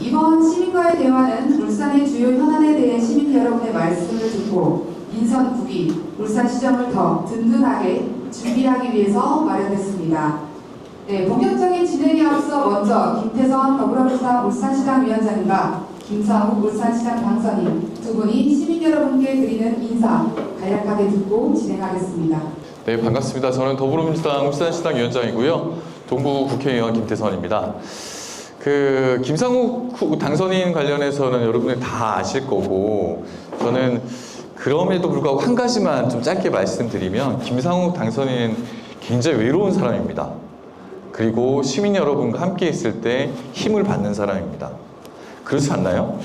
이번 시민과의 대화는 울산의 주요 현안에 대해 시민 여러분의 말씀을 듣고 인선 국위, 울산시정을 더 든든하게 준비하기 위해서 마련됐습니다. 네, 본격적인 진행에 앞서 먼저 김태선 더불어민주당 울산시당 위원장님과 김상욱 울산시장 당선인 두 분이 시민 여러분께 드리는 인사 간략하게 듣고 진행하겠습니다. 네, 반갑습니다. 저는 더불어민주당 울산시당 위원장이고요. 동부 국회의원 김태선입니다. 김상욱 당선인 관련해서는 여러분이 다 아실 거고, 저는 그럼에도 불구하고 한 가지만 좀 짧게 말씀드리면, 김상욱 당선인은 굉장히 외로운 사람입니다. 그리고 시민 여러분과 함께 있을 때 힘을 받는 사람입니다. 그렇지 않나요?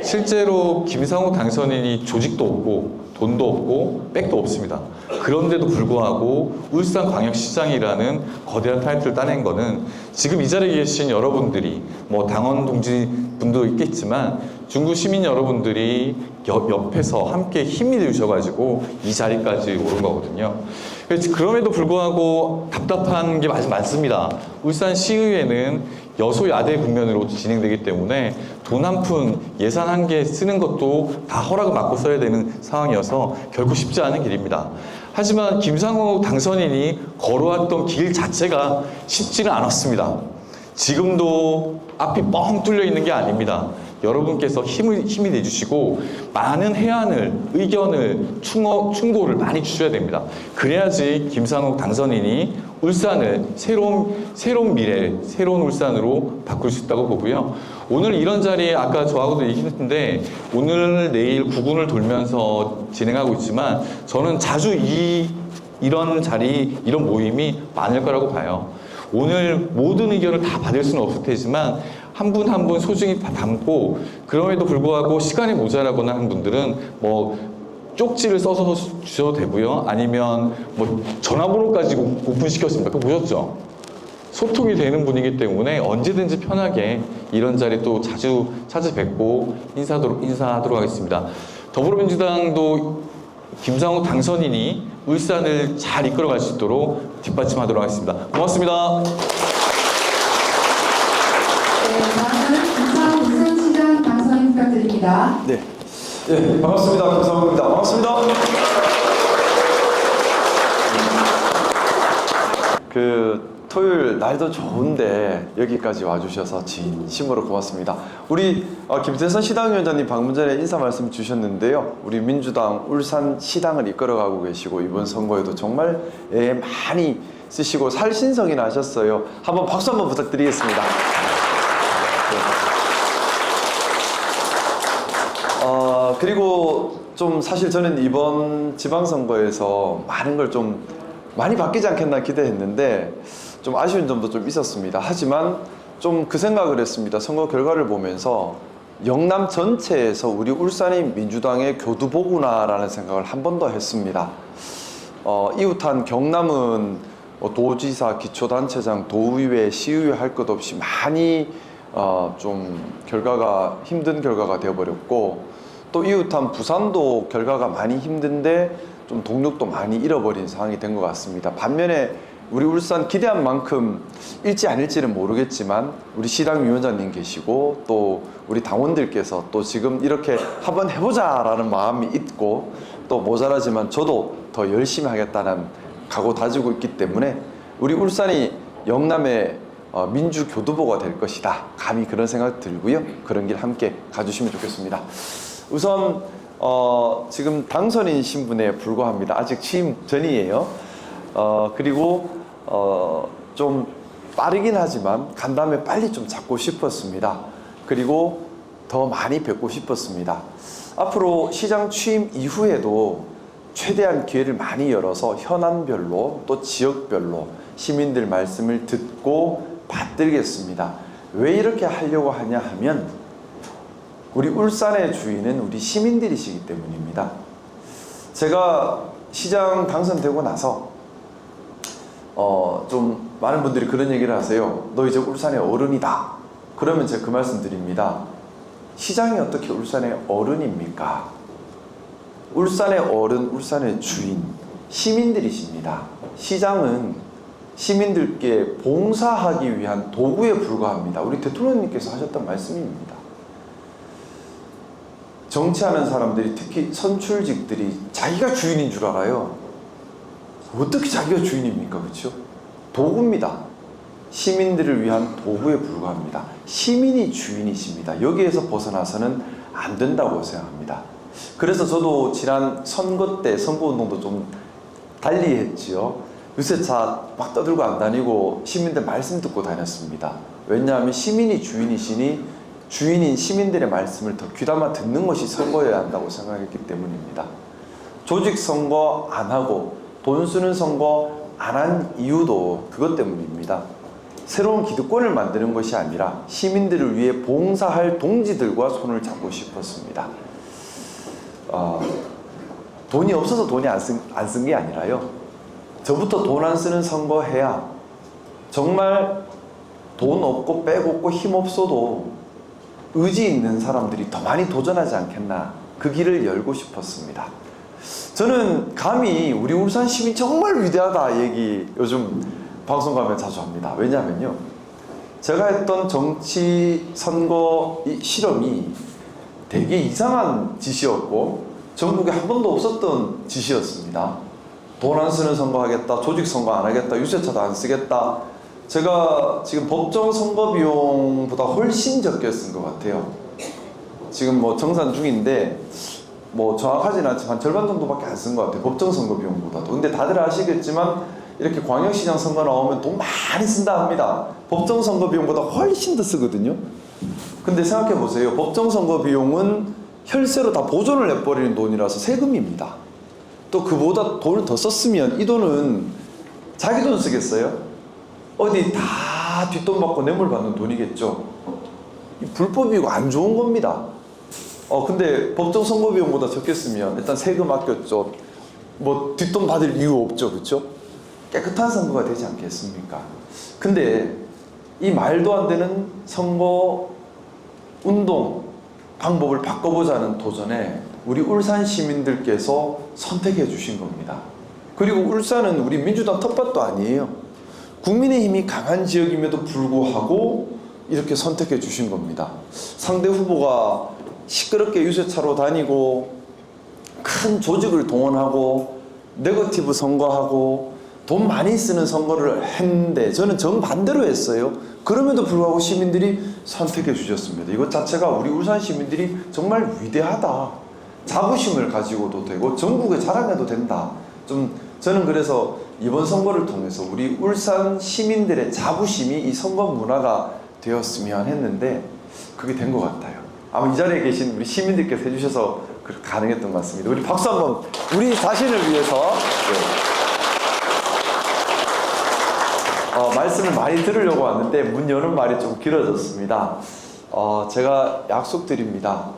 실제로 김상욱 당선인이 조직도 없고 돈도 없고 백도 없습니다. 그런데도 불구하고 울산광역시장이라는 거대한 타이틀을 따낸 거는 지금 이 자리에 계신 여러분들이 당원 동지분도 있겠지만 중구 시민 여러분들이 옆에서 함께 힘이 되셔가지고 이 자리까지 오른 거거든요. 그럼에도 불구하고 답답한 게 많습니다. 울산시의회는 여소야대 국면으로 진행되기 때문에 돈 한 푼, 예산 한 개 쓰는 것도 다 허락을 받고 써야 되는 상황이어서 결코 쉽지 않은 길입니다. 하지만 김상욱 당선인이 걸어왔던 길 자체가 쉽지는 않았습니다. 지금도 앞이 뻥 뚫려 있는 게 아닙니다. 여러분께서 힘이 내주시고 많은 해안을, 의견을, 충고를 많이 주셔야 됩니다. 그래야지 김상욱 당선인이 울산을 새로운 미래, 새로운 울산으로 바꿀 수 있다고 보고요. 오늘 이런 자리에 아까 저하고도 얘기했는데 오늘 내일 구군을 돌면서 진행하고 있지만 저는 자주 이런 자리, 이런 모임이 많을 거라고 봐요. 오늘 모든 의견을 다 받을 수는 없을 테지만 한 분 한 분 소중히 담고, 그럼에도 불구하고 시간이 모자라거나 하는 분들은 쪽지를 써서 주셔도 되고요. 아니면 전화번호까지 오픈시켰습니다. 그거 보셨죠? 소통이 되는 분이기 때문에 언제든지 편하게 이런 자리 또 자주 찾아뵙고 인사하도록 하겠습니다. 더불어민주당도 김상욱 당선인이 울산을 잘 이끌어갈 수 있도록 뒷받침하도록 하겠습니다. 고맙습니다. 다음은 김상욱 울산시장 당선인 부탁드립니다. 네, 반갑습니다. 김상욱입니다. 반갑습니다. 토요일 날도 좋은데 여기까지 와주셔서 진심으로 고맙습니다. 우리 김태선 시당위원장님 방금 전에 인사 말씀 주셨는데요. 우리 민주당 울산 시당을 이끌어가고 계시고 이번 선거에도 정말 많이 쓰시고 살신성이 나셨어요. 한번 박수 한번 부탁드리겠습니다. 그리고 좀 사실 저는 이번 지방선거에서 많은 걸 좀 많이 바뀌지 않겠나 기대했는데 좀 아쉬운 점도 좀 있었습니다. 하지만 좀 그 생각을 했습니다. 선거 결과를 보면서 영남 전체에서 우리 울산이 민주당의 교두보구나라는 생각을 한 번 더 했습니다. 이웃한 경남은 도지사, 기초단체장, 도의회, 시의회 할 것 없이 많이 좀 힘든 결과가 되어버렸고, 또 이웃한 부산도 결과가 많이 힘든데 좀 동력도 많이 잃어버린 상황이 된 것 같습니다. 반면에 우리 울산 기대한 만큼 일지 아닐지는 모르겠지만 우리 시당 위원장님 계시고 또 우리 당원들께서 또 지금 이렇게 한번 해보자라는 마음이 있고, 또 모자라지만 저도 더 열심히 하겠다는 각오 다지고 있기 때문에 우리 울산이 영남의 민주교두보가 될 것이다. 감히 그런 생각 들고요. 그런 길 함께 가주시면 좋겠습니다. 우선 지금 당선인 신분에 불과합니다. 아직 취임 전이에요. 그리고 좀 빠르긴 하지만 간담회 빨리 좀 잡고 싶었습니다. 그리고 더 많이 뵙고 싶었습니다. 앞으로 시장 취임 이후에도 최대한 기회를 많이 열어서 현안별로 또 지역별로 시민들 말씀을 듣고 받들겠습니다. 왜 이렇게 하려고 하냐 하면 우리 울산의 주인은 우리 시민들이시기 때문입니다. 제가 시장 당선되고 나서 좀 많은 분들이 그런 얘기를 하세요. 너 이제 울산의 어른이다. 그러면 제가 그 말씀 드립니다. 시장이 어떻게 울산의 어른입니까? 울산의 어른, 울산의 주인, 시민들이십니다. 시장은 시민들께 봉사하기 위한 도구에 불과합니다. 우리 대통령님께서 하셨던 말씀입니다. 정치하는 사람들이, 특히 선출직들이 자기가 주인인 줄 알아요. 어떻게 자기가 주인입니까? 그렇죠? 도구입니다. 시민들을 위한 도구에 불과합니다. 시민이 주인이십니다. 여기에서 벗어나서는 안 된다고 생각합니다. 그래서 저도 지난 선거 때 선거운동도 좀 달리 했지요. 유세차 막 떠들고 안 다니고 시민들 말씀 듣고 다녔습니다. 왜냐하면 시민이 주인이시니 주인인 시민들의 말씀을 더 귀담아 듣는 것이 선거여야 한다고 생각했기 때문입니다. 조직 선거 안 하고 돈 쓰는 선거 안 한 이유도 그것 때문입니다. 새로운 기득권을 만드는 것이 아니라 시민들을 위해 봉사할 동지들과 손을 잡고 싶었습니다. 돈이 없어서 돈이 안 쓴 게 아니라요. 저부터 돈 안 쓰는 선거 해야 정말 돈 없고 백 없고 힘 없어도 의지 있는 사람들이 더 많이 도전하지 않겠나, 그 길을 열고 싶었습니다. 저는 감히 우리 울산 시민 정말 위대하다 얘기 요즘 방송 가면 자주 합니다. 왜냐하면요, 제가 했던 정치 선거 실험이 되게 이상한 짓이었고 전국에 한 번도 없었던 짓이었습니다. 돈 안 쓰는 선거 하겠다, 조직 선거 안 하겠다, 유세차도 안 쓰겠다. 제가 지금 법정 선거 비용보다 훨씬 적게 쓴 것 같아요. 지금 뭐 정산 중인데 뭐 정확하지는 않지만 절반 정도밖에 안 쓴 것 같아요. 법정 선거 비용보다도. 근데 다들 아시겠지만 이렇게 광역시장 선거 나오면 돈 많이 쓴다 합니다. 법정 선거 비용보다 훨씬 더 쓰거든요. 근데 생각해 보세요. 법정 선거 비용은 혈세로 다 보존을 해버리는 돈이라서 세금입니다. 또 그보다 돈을 더 썼으면 이 돈은 자기 돈 쓰겠어요? 어디 다 뒷돈 받고 뇌물 받는 돈이겠죠. 불법이고 안 좋은 겁니다. 근데 법정 선거 비용보다 적게 쓰면 일단 세금 아꼈죠. 뭐 뒷돈 받을 이유 없죠. 그렇죠? 깨끗한 선거가 되지 않겠습니까? 근데 이 말도 안 되는 선거 운동 방법을 바꿔보자는 도전에 우리 울산 시민들께서 선택해 주신 겁니다. 그리고 울산은 우리 민주당 텃밭도 아니에요. 국민의힘이 강한 지역임에도 불구하고 이렇게 선택해 주신 겁니다. 상대 후보가 시끄럽게 유세차로 다니고 큰 조직을 동원하고 네거티브 선거하고 돈 많이 쓰는 선거를 했는데 저는 정반대로 했어요. 그럼에도 불구하고 시민들이 선택해 주셨습니다. 이것 자체가 우리 울산 시민들이 정말 위대하다. 자부심을 가지고도 되고 전국에 자랑해도 된다. 저는 그래서 이번 선거를 통해서 우리 울산 시민들의 자부심이 이 선거 문화가 되었으면 했는데 그게 된 것 같아요. 아마 이 자리에 계신 우리 시민들께서 해주셔서 그렇게 가능했던 것 같습니다. 우리 박수 한번 우리 자신을 위해서. 말씀을 많이 들으려고 왔는데 문 여는 말이 좀 길어졌습니다. 제가 약속드립니다.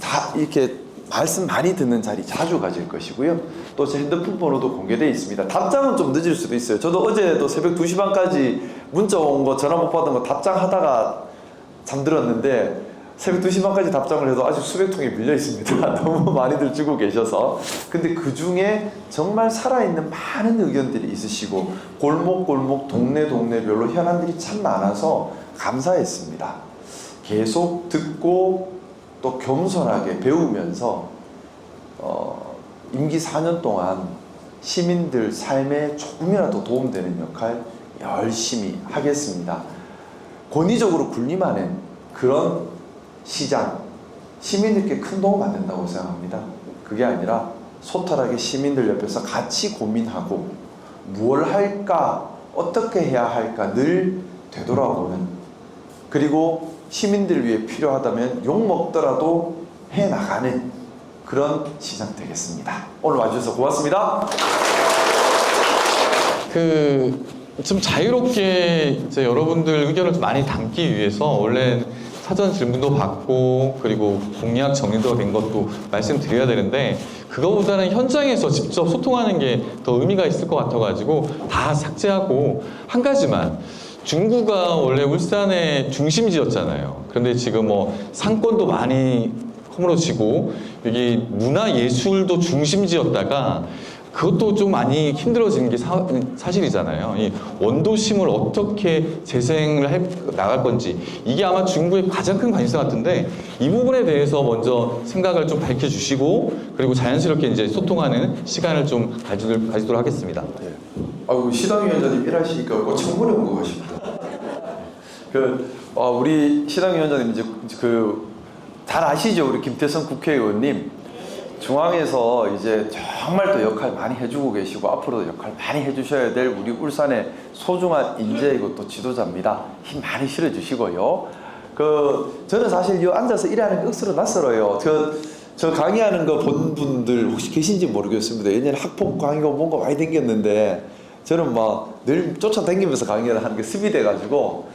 다 이렇게 말씀 많이 듣는 자리 자주 가질 것이고요. 또 제 핸드폰 번호도 공개되어 있습니다. 답장은 좀 늦을 수도 있어요. 저도 어제도 새벽 2시 반까지 문자 온 거, 전화 못 받은 거 답장하다가 잠들었는데 새벽 2시 반까지 답장을 해도 아직 수백 통이 밀려 있습니다. 너무 많이들 주고 계셔서. 근데 그 중에 정말 살아있는 많은 의견들이 있으시고 골목골목 동네별로 현안들이 참 많아서 감사했습니다. 계속 듣고 또 겸손하게 배우면서 임기 4년 동안 시민들 삶에 조금이라도 도움되는 역할 열심히 하겠습니다. 권위적으로 군림하는 그런 시장, 시민들께 큰 도움 안 된다고 생각합니다. 그게 아니라 소탈하게 시민들 옆에서 같이 고민하고 무엇을 할까, 어떻게 해야 할까 늘 되돌아보는, 그리고 시민들 위해 필요하다면 욕먹더라도 해나가는 그런 시장 되겠습니다. 오늘 와주셔서 고맙습니다. 좀 자유롭게 이제 여러분들 의견을 좀 많이 담기 위해서 원래 사전 질문도 받고 그리고 공약 정리도 된 것도 말씀드려야 되는데 그거보다는 현장에서 직접 소통하는 게 더 의미가 있을 것 같아가지고 다 삭제하고 한 가지만, 중구가 원래 울산의 중심지였잖아요. 그런데 지금 뭐 상권도 많이 허물어지고 여기 문화예술도 중심지였다가 그것도 좀 많이 힘들어지는 게 사실이잖아요. 이 원도심을 어떻게 재생을 나갈 건지 이게 아마 중국의 가장 큰 관심사 같은데 이 부분에 대해서 먼저 생각을 좀 밝혀주시고 그리고 자연스럽게 이제 소통하는 시간을 좀 가지도록 하겠습니다. 예. 아이고 시당위원장님 일하시니까 꼭 청문회 온 것 같습니다. 우리 시당위원장님 이제 잘 아시죠, 우리 김태성 국회의원님. 중앙에서 이제 정말 또 역할 많이 해주고 계시고 앞으로도 역할 많이 해주셔야 될 우리 울산의 소중한 인재이고 또 지도자입니다. 힘 많이 실어주시고요. 저는 사실 이 앉아서 일하는 게 억수로 낯설어요. 저 강의하는 거 본 분들 혹시 계신지 모르겠습니다. 예전에 학폭 강의가 뭔가 많이 댕겼는데 저는 막 늘 쫓아다니면서 강의를 하는 게 습이 돼가지고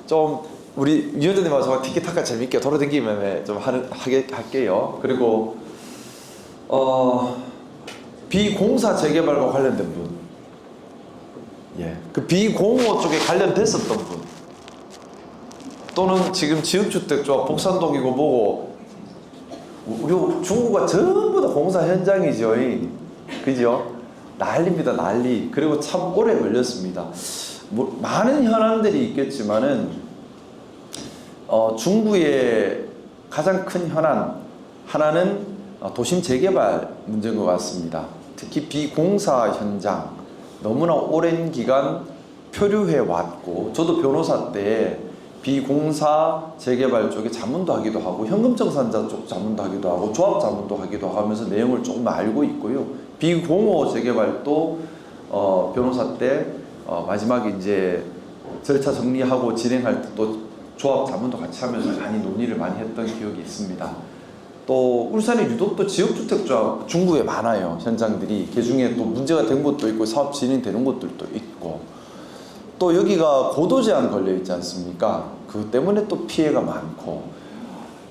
좀 우리 위원장님하고 티키타카 재밌게 돌아다니면 좀 할게요. 그리고 비공사 재개발과 관련된 분, 예, 그 비공호 쪽에 관련됐었던 분, 또는 지금 지역주택조합 복산동이고 뭐고, 우리 중구가 전부 다 공사 현장이죠, 그죠? 난리입니다, 난리. 그리고 참 오래 걸렸습니다. 많은 현안들이 있겠지만은 중구의 가장 큰 현안 하나는 도심 재개발 문제인 것 같습니다. 특히 비공사 현장 너무나 오랜 기간 표류해 왔고, 저도 변호사 때 비공사 재개발 쪽에 자문도 하기도 하고 현금정산자 쪽 자문도 하기도 하고 조합 자문도 하기도 하면서 내용을 조금 알고 있고요. 비공호 재개발도 변호사 때 마지막에 이제 절차 정리하고 진행할 때 또 조합 자문도 같이 하면서 많이 논의를 많이 했던 기억이 있습니다. 또 울산에 유독 또 지역주택조합 중구에 많아요, 현장들이. 그중에 또 문제가 된 것도 있고 사업 진행되는 것들도 있고, 또 여기가 고도 제한 걸려 있지 않습니까? 그것 때문에 또 피해가 많고,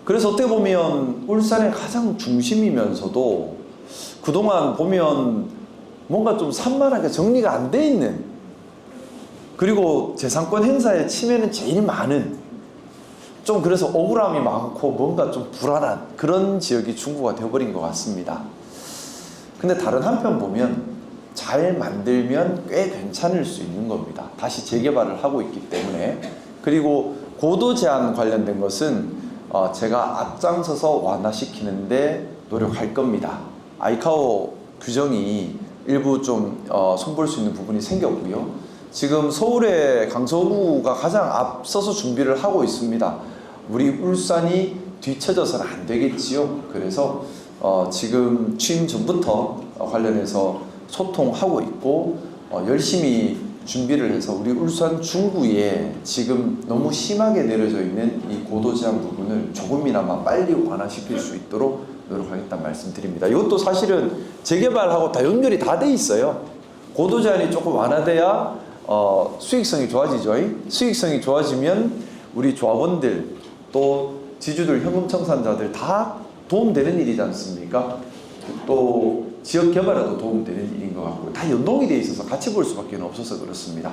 그래서 어떻게 보면 울산의 가장 중심이면서도 그동안 보면 뭔가 좀 산만하게 정리가 안 돼 있는, 그리고 재산권 행사의 침해는 제일 많은, 좀 그래서 억울함이 많고 뭔가 좀 불안한 그런 지역이 중구가 되어버린 것 같습니다. 근데 다른 한편 보면 잘 만들면 꽤 괜찮을 수 있는 겁니다. 다시 재개발을 하고 있기 때문에. 그리고 고도 제한 관련된 것은 제가 앞장서서 완화시키는데 노력할 겁니다. 아이카오 규정이 일부 좀 손볼 수 있는 부분이 생겼고요. 지금 서울의 강서구가 가장 앞서서 준비를 하고 있습니다. 우리 울산이 뒤처져서는 안 되겠지요. 그래서 지금 취임 전부터 관련해서 소통하고 있고 열심히 준비를 해서 우리 울산 중구에 지금 너무 심하게 내려져 있는 이 고도 제한 부분을 조금이나마 빨리 완화시킬 수 있도록 노력하겠다는 말씀드립니다. 이것도 사실은 재개발하고 다 연결이 다 돼 있어요. 고도 제한이 조금 완화돼야 수익성이 좋아지죠. 수익성이 좋아지면 우리 조합원들 또 지주들, 현금청산자들 다 도움되는 일이지 않습니까? 또 지역 개발에도 도움되는 일인 것 같고, 다 연동이 돼 있어서 같이 볼 수밖에 없어서 그렇습니다.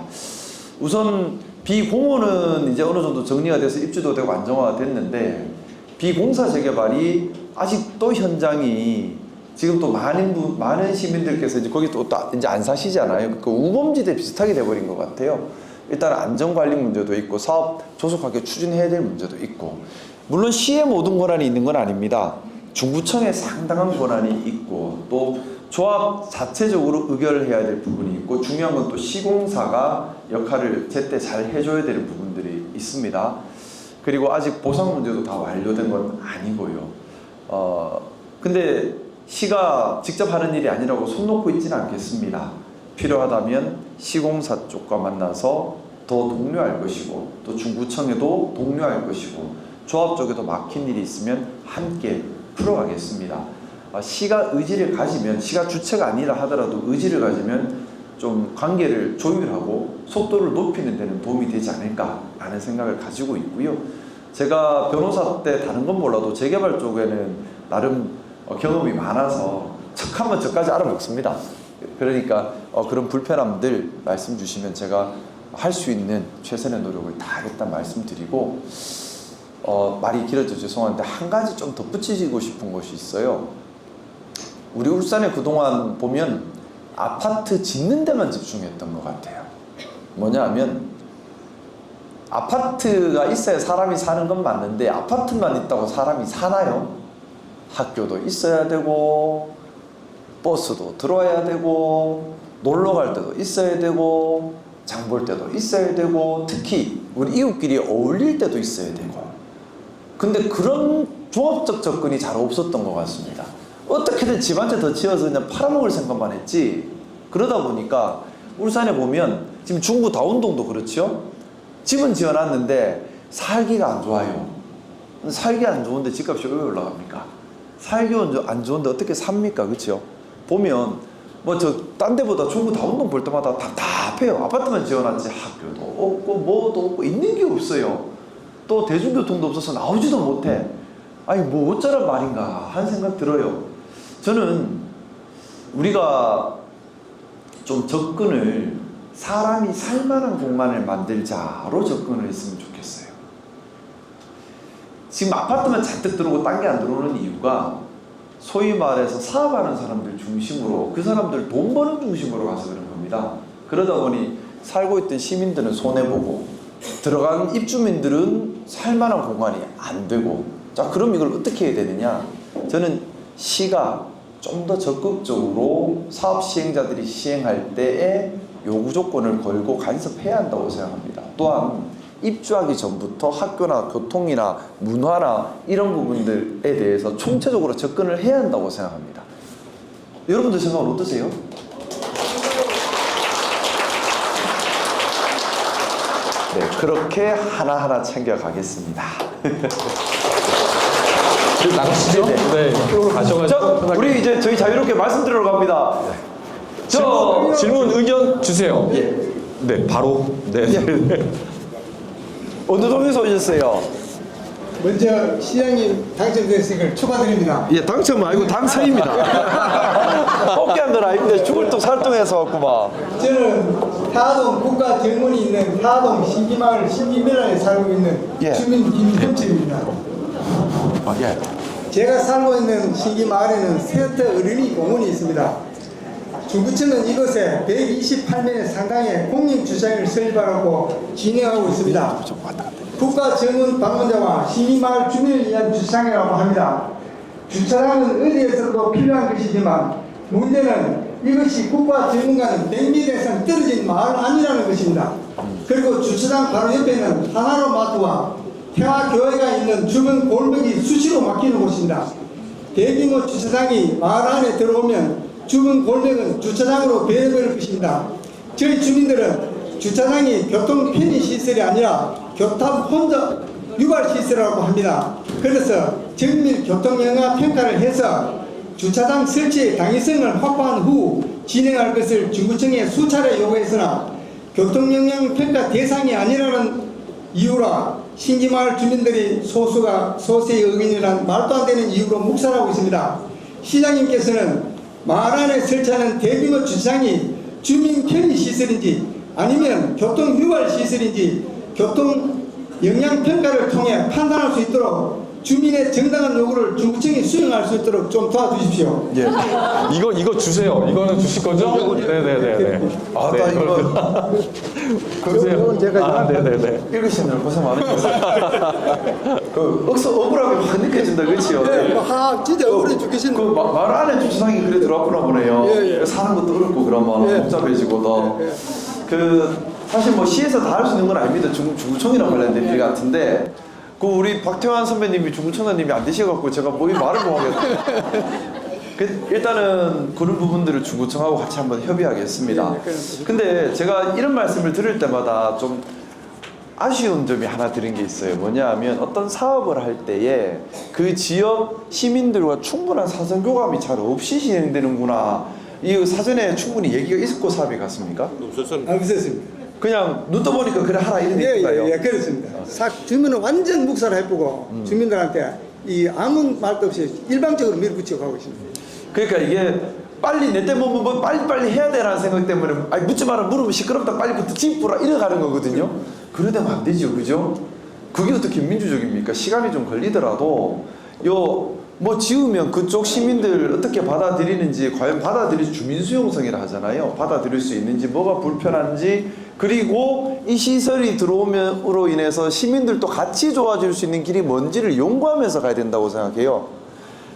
우선 비공호는 이제 어느 정도 정리가 돼서 입주도 되고 안정화가 됐는데, 비공사 재개발이 아직도 현장이 지금 또 많은 시민들께서 이제 거기 또 이제 안 사시잖아요. 그 우범지대 비슷하게 돼버린 것 같아요. 일단 안전관리 문제도 있고 사업 조속하게 추진해야 될 문제도 있고, 물론 시의 모든 권한이 있는 건 아닙니다. 중구청에 상당한 권한이 있고, 또 조합 자체적으로 의결해야 될 부분이 있고, 중요한 건 또 시공사가 역할을 제때 잘 해줘야 되는 부분들이 있습니다. 그리고 아직 보상 문제도 다 완료된 건 아니고요. 근데 시가 직접 하는 일이 아니라고 손 놓고 있지는 않겠습니다. 필요하다면 시공사 쪽과 만나서 더 독려할 것이고, 또 중구청에도 독려할 것이고, 조합 쪽에도 막힌 일이 있으면 함께 풀어가겠습니다. 시가 의지를 가지면, 시가 주체가 아니라 하더라도 의지를 가지면 좀 관계를 조율하고 속도를 높이는 데는 도움이 되지 않을까라는 생각을 가지고 있고요. 제가 변호사 때 다른 건 몰라도 재개발 쪽에는 나름 경험이 많아서 척하면 저까지 알아먹습니다. 그러니까 그런 불편함들 말씀 주시면 제가 할 수 있는 최선의 노력을 다 하겠다는 말씀드리고, 말이 길어져 죄송한데 한 가지 좀 덧붙이고 싶은 것이 있어요. 우리 울산에 그동안 보면 아파트 짓는 데만 집중했던 것 같아요. 뭐냐 하면 아파트가 있어야 사람이 사는 건 맞는데 아파트만 있다고 사람이 사나요? 학교도 있어야 되고 버스도 들어와야 되고 놀러 갈 때도 있어야 되고 장 볼 때도 있어야 되고 특히 우리 이웃끼리 어울릴 때도 있어야 되고 근데 그런 종합적 접근이 잘 없었던 것 같습니다. 어떻게든 집 한 채 더 지어서 그냥 팔아먹을 생각만 했지 그러다 보니까 울산에 보면 지금 중구 다운동도 그렇죠? 집은 지어놨는데 살기가 안 좋아요. 살기 안 좋은데 집값이 왜 올라갑니까? 살기 안 좋은데 어떻게 삽니까? 그렇죠? 보면 뭐 저 딴 데보다 중구 다운동 볼 때마다 답답해요. 아파트만 지어놨지 학교도 없고 뭐도 없고 있는 게 없어요. 또 대중교통도 없어서 나오지도 못해. 아니 뭐 어쩌란 말인가 하는 생각 들어요. 저는 우리가 좀 접근을 사람이 살만한 공간을 만들자로 접근을 했으면 좋겠어요. 지금 아파트만 잔뜩 들어오고 딴 게 안 들어오는 이유가 소위 말해서 사업하는 사람들 중심으로 그 사람들 돈 버는 중심으로 가서 그런 겁니다. 그러다 보니 살고 있던 시민들은 손해보고 들어간 입주민들은 살만한 공간이 안 되고 자 그럼 이걸 어떻게 해야 되느냐 저는 시가 좀 더 적극적으로 사업 시행자들이 시행할 때에 요구 조건을 걸고 간섭해야 한다고 생각합니다. 또한 입주하기 전부터 학교나 교통이나 문화나 이런 부분들에 대해서 총체적으로 접근을 해야 한다고 생각합니다. 여러분들 생각은 어떠세요? 네, 그렇게 하나하나 챙겨가겠습니다. 나가시죠? 네, 이쪽으로 가셔가지고. 자, 우리 이제 저희 자유롭게 말씀드리러 갑니다. 질문 의견 주세요. 예. 네, 바로. 네. 네. 어느 동에서 오셨어요? 먼저 시장님 당첨됐으니까 축하드립니다. 예, 당첨 아니고 당사입니다. 뽑기한 건 아닌데 죽을 똥 살똥해서 왔구만. 저는 타동 국가 정문이 있는 타동 신기마을 신기면에 살고 있는 예. 주민 김현철입니다. 아, 예. 제가 살고 있는 신기마을에는 세트 어린이 공원이 있습니다. 중구청은 이곳에 128명의 상당의 공익주차장을 설립하고 진행하고 있습니다. 국가 정문 방문자와 신기마을 주민을 위한 주차장이라고 합니다. 주차장은 어디에서도 필요한 것이지만 문제는 이것이 국가 정문과는 100m 이상 떨어진 마을 아니라는 것입니다. 그리고 주차장 바로 옆에는 하나로 마트와 태화교회가 있는 주변 골목이 수시로 막히는 곳입니다. 대규모 주차장이 마을 안에 들어오면 주변 골목은 주차장으로 변해버릴 것입니다. 저희 주민들은 주차장이 교통 편의 시설이 아니라 교탑 혼자 유발 시설이라고 합니다. 그래서 정밀 교통 영하 평가를 해서 주차장 설치의 당위성을 확보한 후 진행할 것을 중구청에 수차례 요구했으나 교통 영향 평가 대상이 아니라는 이유라 신기마을 주민들이 소수의 의견이란 말도 안 되는 이유로 묵살하고 있습니다. 시장님께서는 마을 안에 설치하는 대규모 주차장이 주민 편의 시설인지 아니면 교통 유발 시설인지 교통 영향 평가를 통해 판단할 수 있도록 주민의 정당한 요구를 중구청이 수행할 수 있도록 좀 도와주십시오. 예. 이거 주세요. 이거는 주실 거죠? 네네네네. 아, 나 이거. 주세요. 제가 네네네. 읽으시느라 고생 많으셨어요. 그 억울하게 확 느껴진다, 그렇지요? 진짜 억울해 죽겠습니다. 그 말 안에 주차장이 그래 들어왔구나 보네요. 예, 예. 사는 것도 어렵고 그러면 예. 복잡해지고 더. 그 사실 뭐 시에서 다 할 수 있는 건 아닙니다. 중구청이랑 관련된 일 같은데. 그 우리 박태환 선배님이 중구청장님이 안 되셔갖고 제가 뭐 이 말을 못 하겠어요. 일단은 그런 부분들을 중구청하고 같이 한번 협의하겠습니다. 근데 제가 이런 말씀을 들을 때마다 좀 아쉬운 점이 하나 드는 게 있어요. 뭐냐 하면 어떤 사업을 할 때에 그 지역 시민들과 충분한 사전 교감이 잘 없이 진행되는구나. 이 사전에 충분히 얘기가 있었고 사업이 갔습니까? 없었습니다. 그냥 눈 떠보니까 그래 하라 이런 얘기가요. 예, 그렇습니다. 주민은 완전 묵살해보고 주민들한테 이 아무 말도 없이 일방적으로 밀어붙이고 가고 있습니다. 그러니까 이게 빨리 내 때문에 뭐 빨리 해야 되라는 생각 때문에 아니 묻지 마라 물으면 시끄럽다 빨리부터 짚으라 이래가는 거거든요. 그러면 안 되죠, 그죠? 그게 어떻게 민주적입니까? 시간이 좀 걸리더라도 뭐 지으면 그쪽 시민들 어떻게 받아들이는지, 과연 받아들일 주민 수용성이라 하잖아요. 받아들일 수 있는지, 뭐가 불편한지, 그리고 이 시설이 들어오면으로 인해서 시민들도 같이 좋아질 수 있는 길이 뭔지를 연구하면서 가야 된다고 생각해요.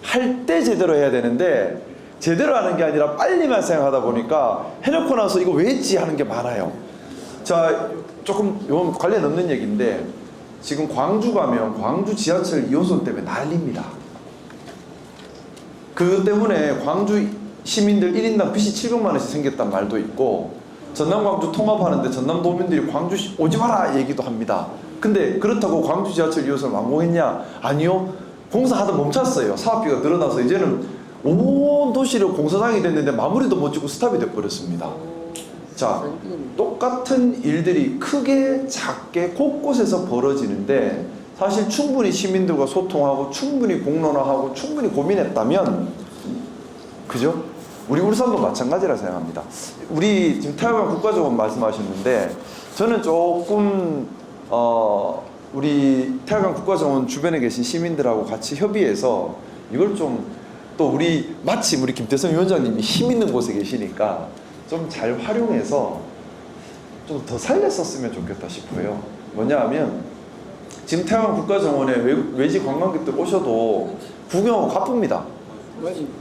할 때 제대로 해야 되는데 제대로 하는 게 아니라 빨리만 생각하다 보니까 해놓고 나서 이거 왜 했지 하는 게 많아요. 자, 조금 이건 관련 없는 얘기인데 지금 광주 가면 광주 지하철 2호선 때문에 난립니다. 그것 때문에 광주 시민들 1인당 빚이 700만 원씩 생겼단 말도 있고, 전남 광주 통합하는데 전남도민들이 광주 오지 마라 얘기도 합니다. 근데 그렇다고 광주 지하철 2호선 완공했냐? 아니요. 공사하다 멈췄어요. 사업비가 늘어나서 이제는 온 도시를 공사장이 됐는데 마무리도 못 짓고 스탑이 돼버렸습니다. 자, 똑같은 일들이 크게 작게 곳곳에서 벌어지는데 사실 충분히 시민들과 소통하고 충분히 공론화하고 충분히 고민했다면, 그죠? 우리 울산도 마찬가지라 생각합니다. 우리 지금 태화강 국가정원 말씀하셨는데 저는 조금 우리 태화강 국가정원 주변에 계신 시민들하고 같이 협의해서 이걸 좀, 또 우리 마침 우리 김태성 위원장님이 힘 있는 곳에 계시니까 좀 잘 활용해서 좀 더 살렸었으면 좋겠다 싶어요. 뭐냐 하면 지금 태화강 국가정원에 외지 관광객들 오셔도 구경하고 갚습니다.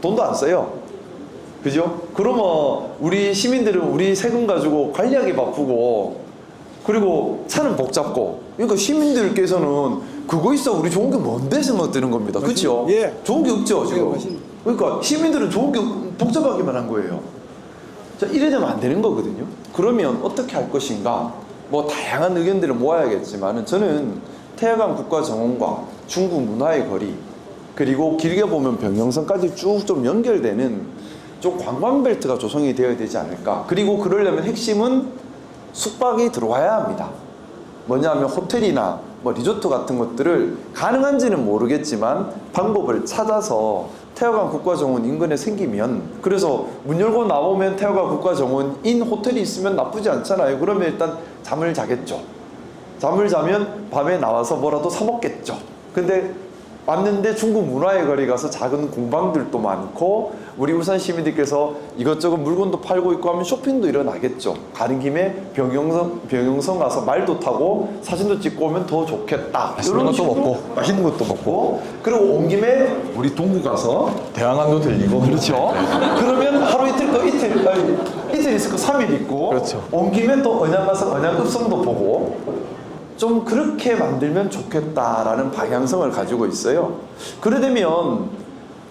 돈도 안 써요. 그죠? 그러면 우리 시민들은 우리 세금 가지고 관리하기 바쁘고, 그리고 차는 복잡고, 그러니까 시민들께서는 그거 있어 우리 좋은 게 뭔데 생각되는 겁니다. 그렇죠? 예. 좋은 게 없죠 지금. 예, 맞습니다. 그러니까 시민들은 좋은 게 복잡하기만 한 거예요. 자, 이래 되면 안 되는 거거든요. 그러면 어떻게 할 것인가? 뭐 다양한 의견들을 모아야겠지만은 저는 태화강 국가정원과 중구 문화의 거리, 그리고 길게 보면 병영선까지 쭉 좀 연결되는 좀 관광벨트가 조성이 되어야 되지 않을까. 그리고 그러려면 핵심은 숙박이 들어와야 합니다. 뭐냐면 호텔이나 뭐 리조트 같은 것들을 가능한지는 모르겠지만 방법을 찾아서 태화강 국가정원 인근에 생기면, 그래서 문 열고 나오면 태화강 국가정원인 호텔이 있으면 나쁘지 않잖아요. 그러면 일단 잠을 자겠죠. 잠을 자면 밤에 나와서 뭐라도 사 먹겠죠. 근데 왔는데 중국 문화의 거리 가서 작은 공방들도 많고 우리 울산 시민들께서 이것저것 물건도 팔고 있고 하면 쇼핑도 일어나겠죠. 가는 김에 병영성 가서 말도 타고 사진도 찍고 오면 더 좋겠다. 맛있는 것도 식으로 먹고. 맛있는 것도 먹고, 그리고 온 김에 우리 동구 가서, 대왕항도 들리고. 그렇죠. 그러면 하루 이틀 거 이틀 있을 거 3일 있고, 그렇죠. 온 김에 또 언양 가서 언양급성도 보고, 좀 그렇게 만들면 좋겠다라는 방향성을 가지고 있어요. 그러되면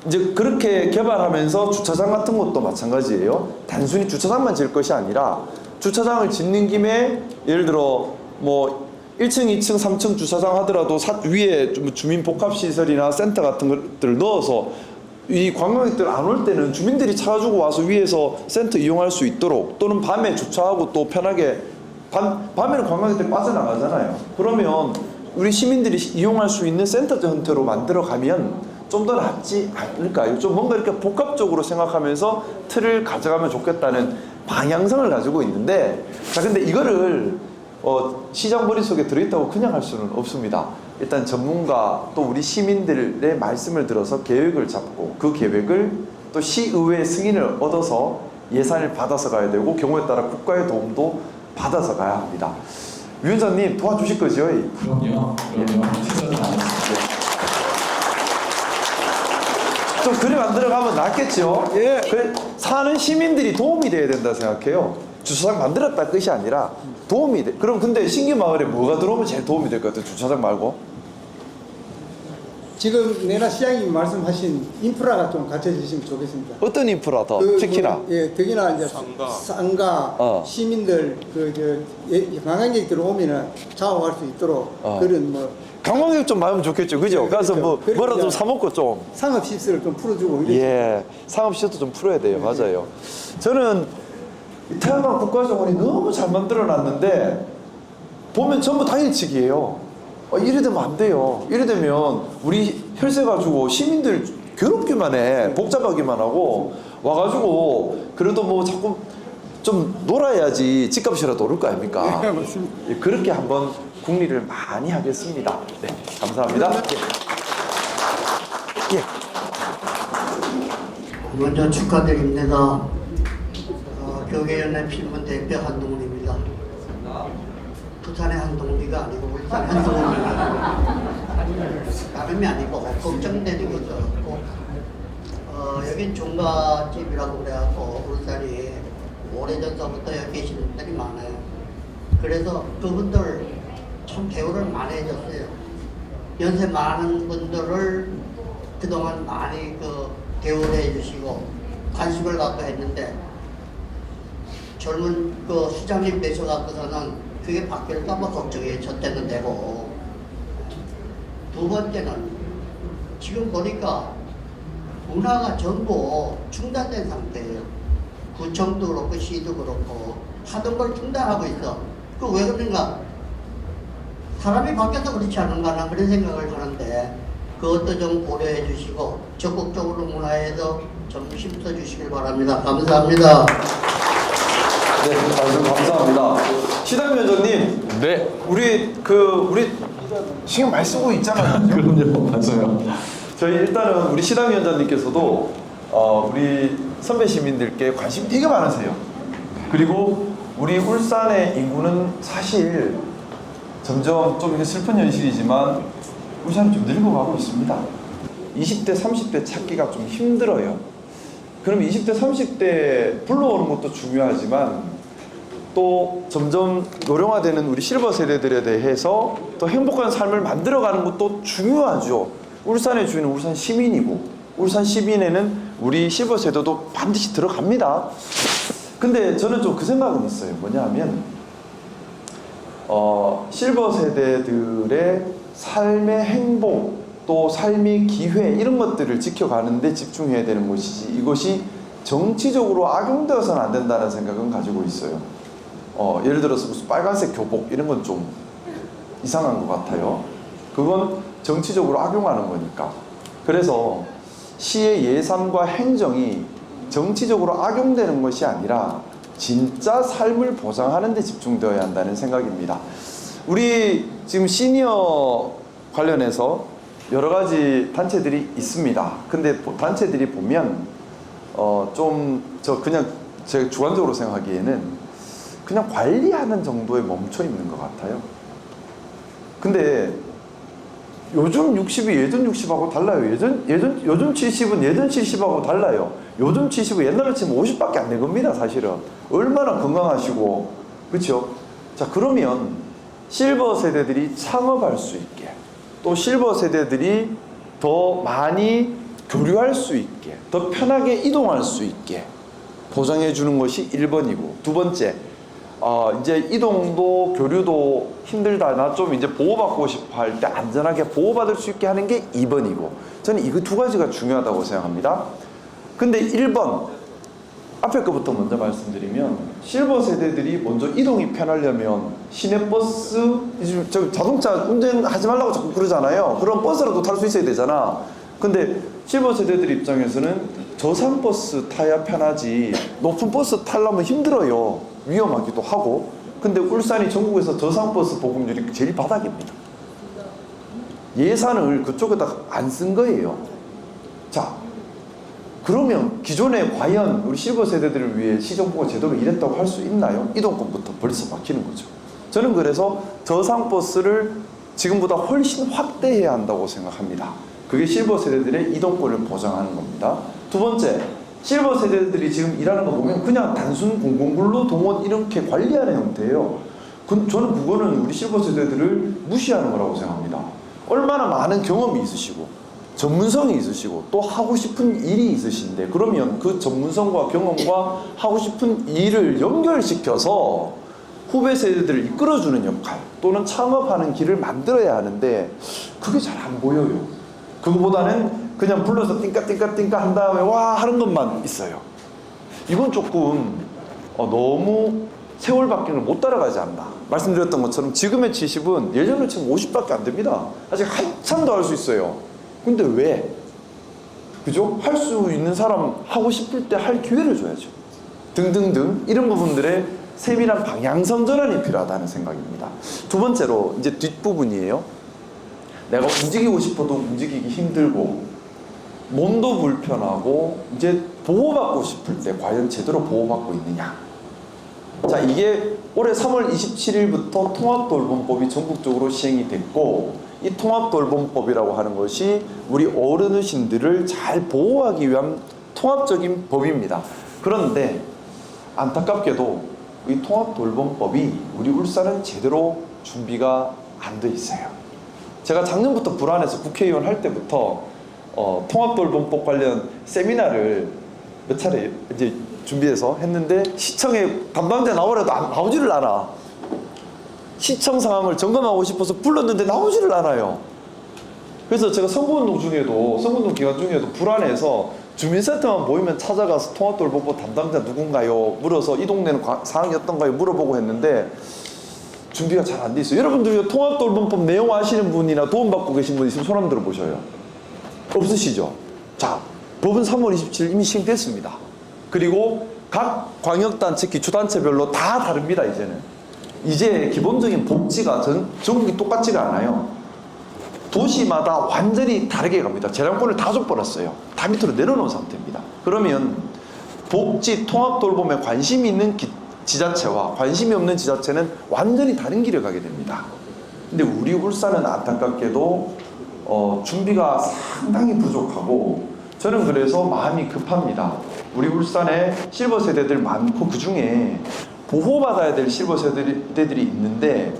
이제 그렇게 개발하면서 주차장 같은 것도 마찬가지예요. 단순히 주차장만 지을 것이 아니라 주차장을 짓는 김에 예를 들어 뭐 1층, 2층, 3층 주차장 하더라도 위에 좀 주민복합시설이나 센터 같은 것들을 넣어서 이 관광객들 안 올 때는 주민들이 차 가지고 와서 위에서 센터 이용할 수 있도록, 또는 밤에 주차하고 또 편하게, 밤에는 관광객들이 빠져나가잖아요. 그러면 우리 시민들이 이용할 수 있는 센터 형태로 만들어가면 좀 더 낫지 않을까요? 좀 뭔가 이렇게 복합적으로 생각하면서 틀을 가져가면 좋겠다는 방향성을 가지고 있는데, 자, 근데 이거를 시장 머릿속에 들어있다고 그냥 할 수는 없습니다. 일단 전문가 또 우리 시민들의 말씀을 들어서 계획을 잡고, 그 계획을 또 시의회 승인을 얻어서 예산을 받아서 가야 되고, 경우에 따라 국가의 도움도 받아서 가야 합니다. 위원장님 도와주실 거죠? 그럼요. 좀 그래 만들어가면 낫겠죠? 예. 그래, 사는 시민들이 도움이 돼야 된다 생각해요. 주차장 만들었다 끝이 아니라 도움이 돼. 그럼 근데 신규마을에 뭐가 들어오면 제일 도움이 될 것 같아요? 주차장 말고? 지금 내나 시장님 말씀하신 인프라가 좀 갖춰지시면 좋겠습니다. 어떤 인프라 더? 특히나? 예, 특히나 이제 상가 시민들 관광객들 오면은 작업할 수 있도록 그런 뭐 관광객 좀 많으면 좋겠죠, 그죠? 가서 뭐 그렇죠. 뭐라도 사 먹고 좀. 상업 시설을 좀 풀어주고 이렇게. 예, 상업시설도 좀 풀어야 돼요. 맞아요. 저는 태화강 국가정원이 너무 잘 만들어놨는데 보면 전부 당일치기예요. 이래 되면 안 돼요. 이래 되면 우리 혈세 가지고 시민들 괴롭기만 해. 복잡하기만 하고 와가지고 그래도 뭐 자꾸 좀 놀아야지 집값이라도 오를 거 아닙니까? 네, 맞습니다. 예, 그렇게 한번 국리를 많이 하겠습니다. 네, 감사합니다. 먼저 축하드립니다. 교계연합 신문 대표 한동훈입니다. 부산의 한동훈이가 아니고 울산 한동훈입니다. 다름이 아니고 걱정되는 거죠. 여긴 종갓집이라고 그래갖고 울산이 오래전서부터 여기 계신 분들이 많아요. 그래서 그분들 참 대우를 많이 해줬어요. 연세 많은 분들을 그동안 많이 대우를 해주시고 관심을 갖고 했는데 젊은 시장님 되셔갖고서는 그게 바뀔까봐 걱정이 첫 때는 되고, 두 번째는 지금 보니까 문화가 전부 중단된 상태예요. 구청도 그렇고 시도 그렇고 하던 걸 중단하고 있어. 그 왜 그런가? 사람이 바뀌어서 그렇지 않은가 나 그런 생각을 하는데, 그것도 좀 고려해 주시고 적극적으로 문화에도 좀 힘써 주시길 바랍니다. 감사합니다. 네, 아주 감사합니다. 시담위원장님, 네. 우리 신경 많이 쓰고 있잖아요. 그럼요. 맞아요. 저희 일단은 우리 시담위원장님께서도 우리 선배 시민들께 관심 되게 많으세요. 그리고 우리 울산의 인구는 사실 점점 좀 이게 슬픈 현실이지만 울산이 좀 늙어가고 있습니다. 20대, 30대 찾기가 좀 힘들어요. 그럼 20대, 30대 불러오는 것도 중요하지만 또 점점 노령화되는 우리 실버 세대들에 대해서 더 행복한 삶을 만들어가는 것도 중요하죠. 울산의 주인은 울산 시민이고 울산 시민에는 우리 실버 세대도 반드시 들어갑니다. 근데 저는 좀 그 생각은 있어요. 뭐냐 하면 실버 세대들의 삶의 행복 또 삶의 기회 이런 것들을 지켜가는 데 집중해야 되는 것이지 이것이 정치적으로 악용되어서는 안 된다는 생각은 가지고 있어요. 예를 들어서 무슨 빨간색 교복 이런 건 좀 이상한 것 같아요. 그건 정치적으로 악용하는 거니까. 그래서 시의 예산과 행정이 정치적으로 악용되는 것이 아니라 진짜 삶을 보장하는 데 집중되어야 한다는 생각입니다. 우리 지금 시니어 관련해서 여러 가지 단체들이 있습니다. 근데 단체들이 보면 그냥 제가 주관적으로 생각하기에는 그냥 관리하는 정도에 멈춰 있는 것 같아요. 근데 요즘 60이 예전 60하고 달라요. 요즘 70은 예전 70하고 달라요. 요즘 70은 옛날로 치면 50밖에 안 된 겁니다, 사실은. 얼마나 건강하시고, 그렇죠? 자, 그러면 실버 세대들이 창업할 수 있게, 또 실버 세대들이 더 많이 교류할 수 있게, 더 편하게 이동할 수 있게 보장해 주는 것이 1번이고, 두 번째, 이제 이동도 교류도 힘들다, 나 좀 이제 보호받고 싶어 할 때 안전하게 보호받을 수 있게 하는 게 2번이고, 저는 이거 두 가지가 중요하다고 생각합니다. 근데 1번, 앞에 거부터 먼저 말씀드리면, 실버 세대들이 먼저 이동이 편하려면 시내버스, 자동차 운전하지 말라고 자꾸 그러잖아요. 그럼 버스라도 탈 수 있어야 되잖아. 근데 실버 세대들 입장에서는 저상버스 타야 편하지 높은 버스 타려면 힘들어요. 위험하기도 하고. 근데 울산이 전국에서 저상버스 보급률이 제일 바닥입니다. 예산을 그쪽에다 안 쓴 거예요. 자, 그러면 기존에 과연 우리 실버 세대들을 위해 시정보건 제도가 이랬다고 할 수 있나요? 이동권부터 벌써 막히는 거죠. 저는 그래서 저상버스를 지금보다 훨씬 확대해야 한다고 생각합니다. 그게 실버 세대들의 이동권을 보장하는 겁니다. 두 번째, 실버 세대들이 지금 일하는 거 보면 그냥 단순 공공근로 동원 이렇게 관리하는 형태예요. 저는 그거는 우리 실버 세대들을 무시하는 거라고 생각합니다. 얼마나 많은 경험이 있으시고 전문성이 있으시고 또 하고 싶은 일이 있으신데, 그러면 그 전문성과 경험과 하고 싶은 일을 연결시켜서 후배 세대들을 이끌어주는 역할 또는 창업하는 길을 만들어야 하는데 그게 잘 안 보여요. 그거보다는 그냥 불러서 띵까띵까띵까 한 다음에 와 하는 것만 있어요. 이건 조금 너무 세월 바뀌는 걸 못 따라가지 않나. 말씀드렸던 것처럼 지금의 70은 예전으로 치면 50밖에 안 됩니다. 아직 한참 더 할 수 있어요. 근데 왜? 그죠? 할 수 있는 사람 하고 싶을 때 할 기회를 줘야죠. 등등등 이런 부분들의 세밀한 방향성 전환이 필요하다는 생각입니다. 두 번째로 이제 뒷부분이에요. 내가 움직이고 싶어도 움직이기 힘들고 몸도 불편하고 이제 보호받고 싶을 때 과연 제대로 보호받고 있느냐. 자, 이게 올해 3월 27일부터 통합돌봄법이 전국적으로 시행이 됐고, 이 통합돌봄법이라고 하는 것이 우리 어르신들을 잘 보호하기 위한 통합적인 법입니다. 그런데 안타깝게도 이 통합돌봄법이 우리 울산은 제대로 준비가 안 돼 있어요. 제가 작년부터 불안해서 국회의원 할 때부터 통합돌봄법 관련 세미나를 몇 차례 이제 준비해서 했는데, 시청에 담당자 나오라도 나오지를 않아. 시청 상황을 점검하고 싶어서 불렀는데 나오지를 않아요. 그래서 제가 선거운동 기간 중에도 불안해서 주민센터만 모이면 찾아가서 통합돌봄법 담당자 누군가요? 물어서 이 동네는 상황이 어떤가요? 물어보고 했는데 준비가 잘 안 돼 있어요. 여러분들 통합돌봄법 내용 아시는 분이나 도움받고 계신 분 있으면 손 한번 들어보셔요. 없으시죠? 자, 법은 3월 27일 이미 시행됐습니다. 그리고 각 광역단체, 기초단체별로 다 다릅니다. 이제 기본적인 복지가 전국이 똑같지가 않아요. 도시마다 완전히 다르게 갑니다. 재량권을 다 줘버렸어요. 다 밑으로 내려놓은 상태입니다. 그러면 복지 통합돌봄에 관심이 있는 지자체와 관심이 없는 지자체는 완전히 다른 길을 가게 됩니다. 근데 우리 울산은 안타깝게도 준비가 상당히 부족하고, 저는 그래서 마음이 급합니다. 우리 울산에 실버 세대들 많고 그 중에 보호받아야 될 실버 세대들이 있는데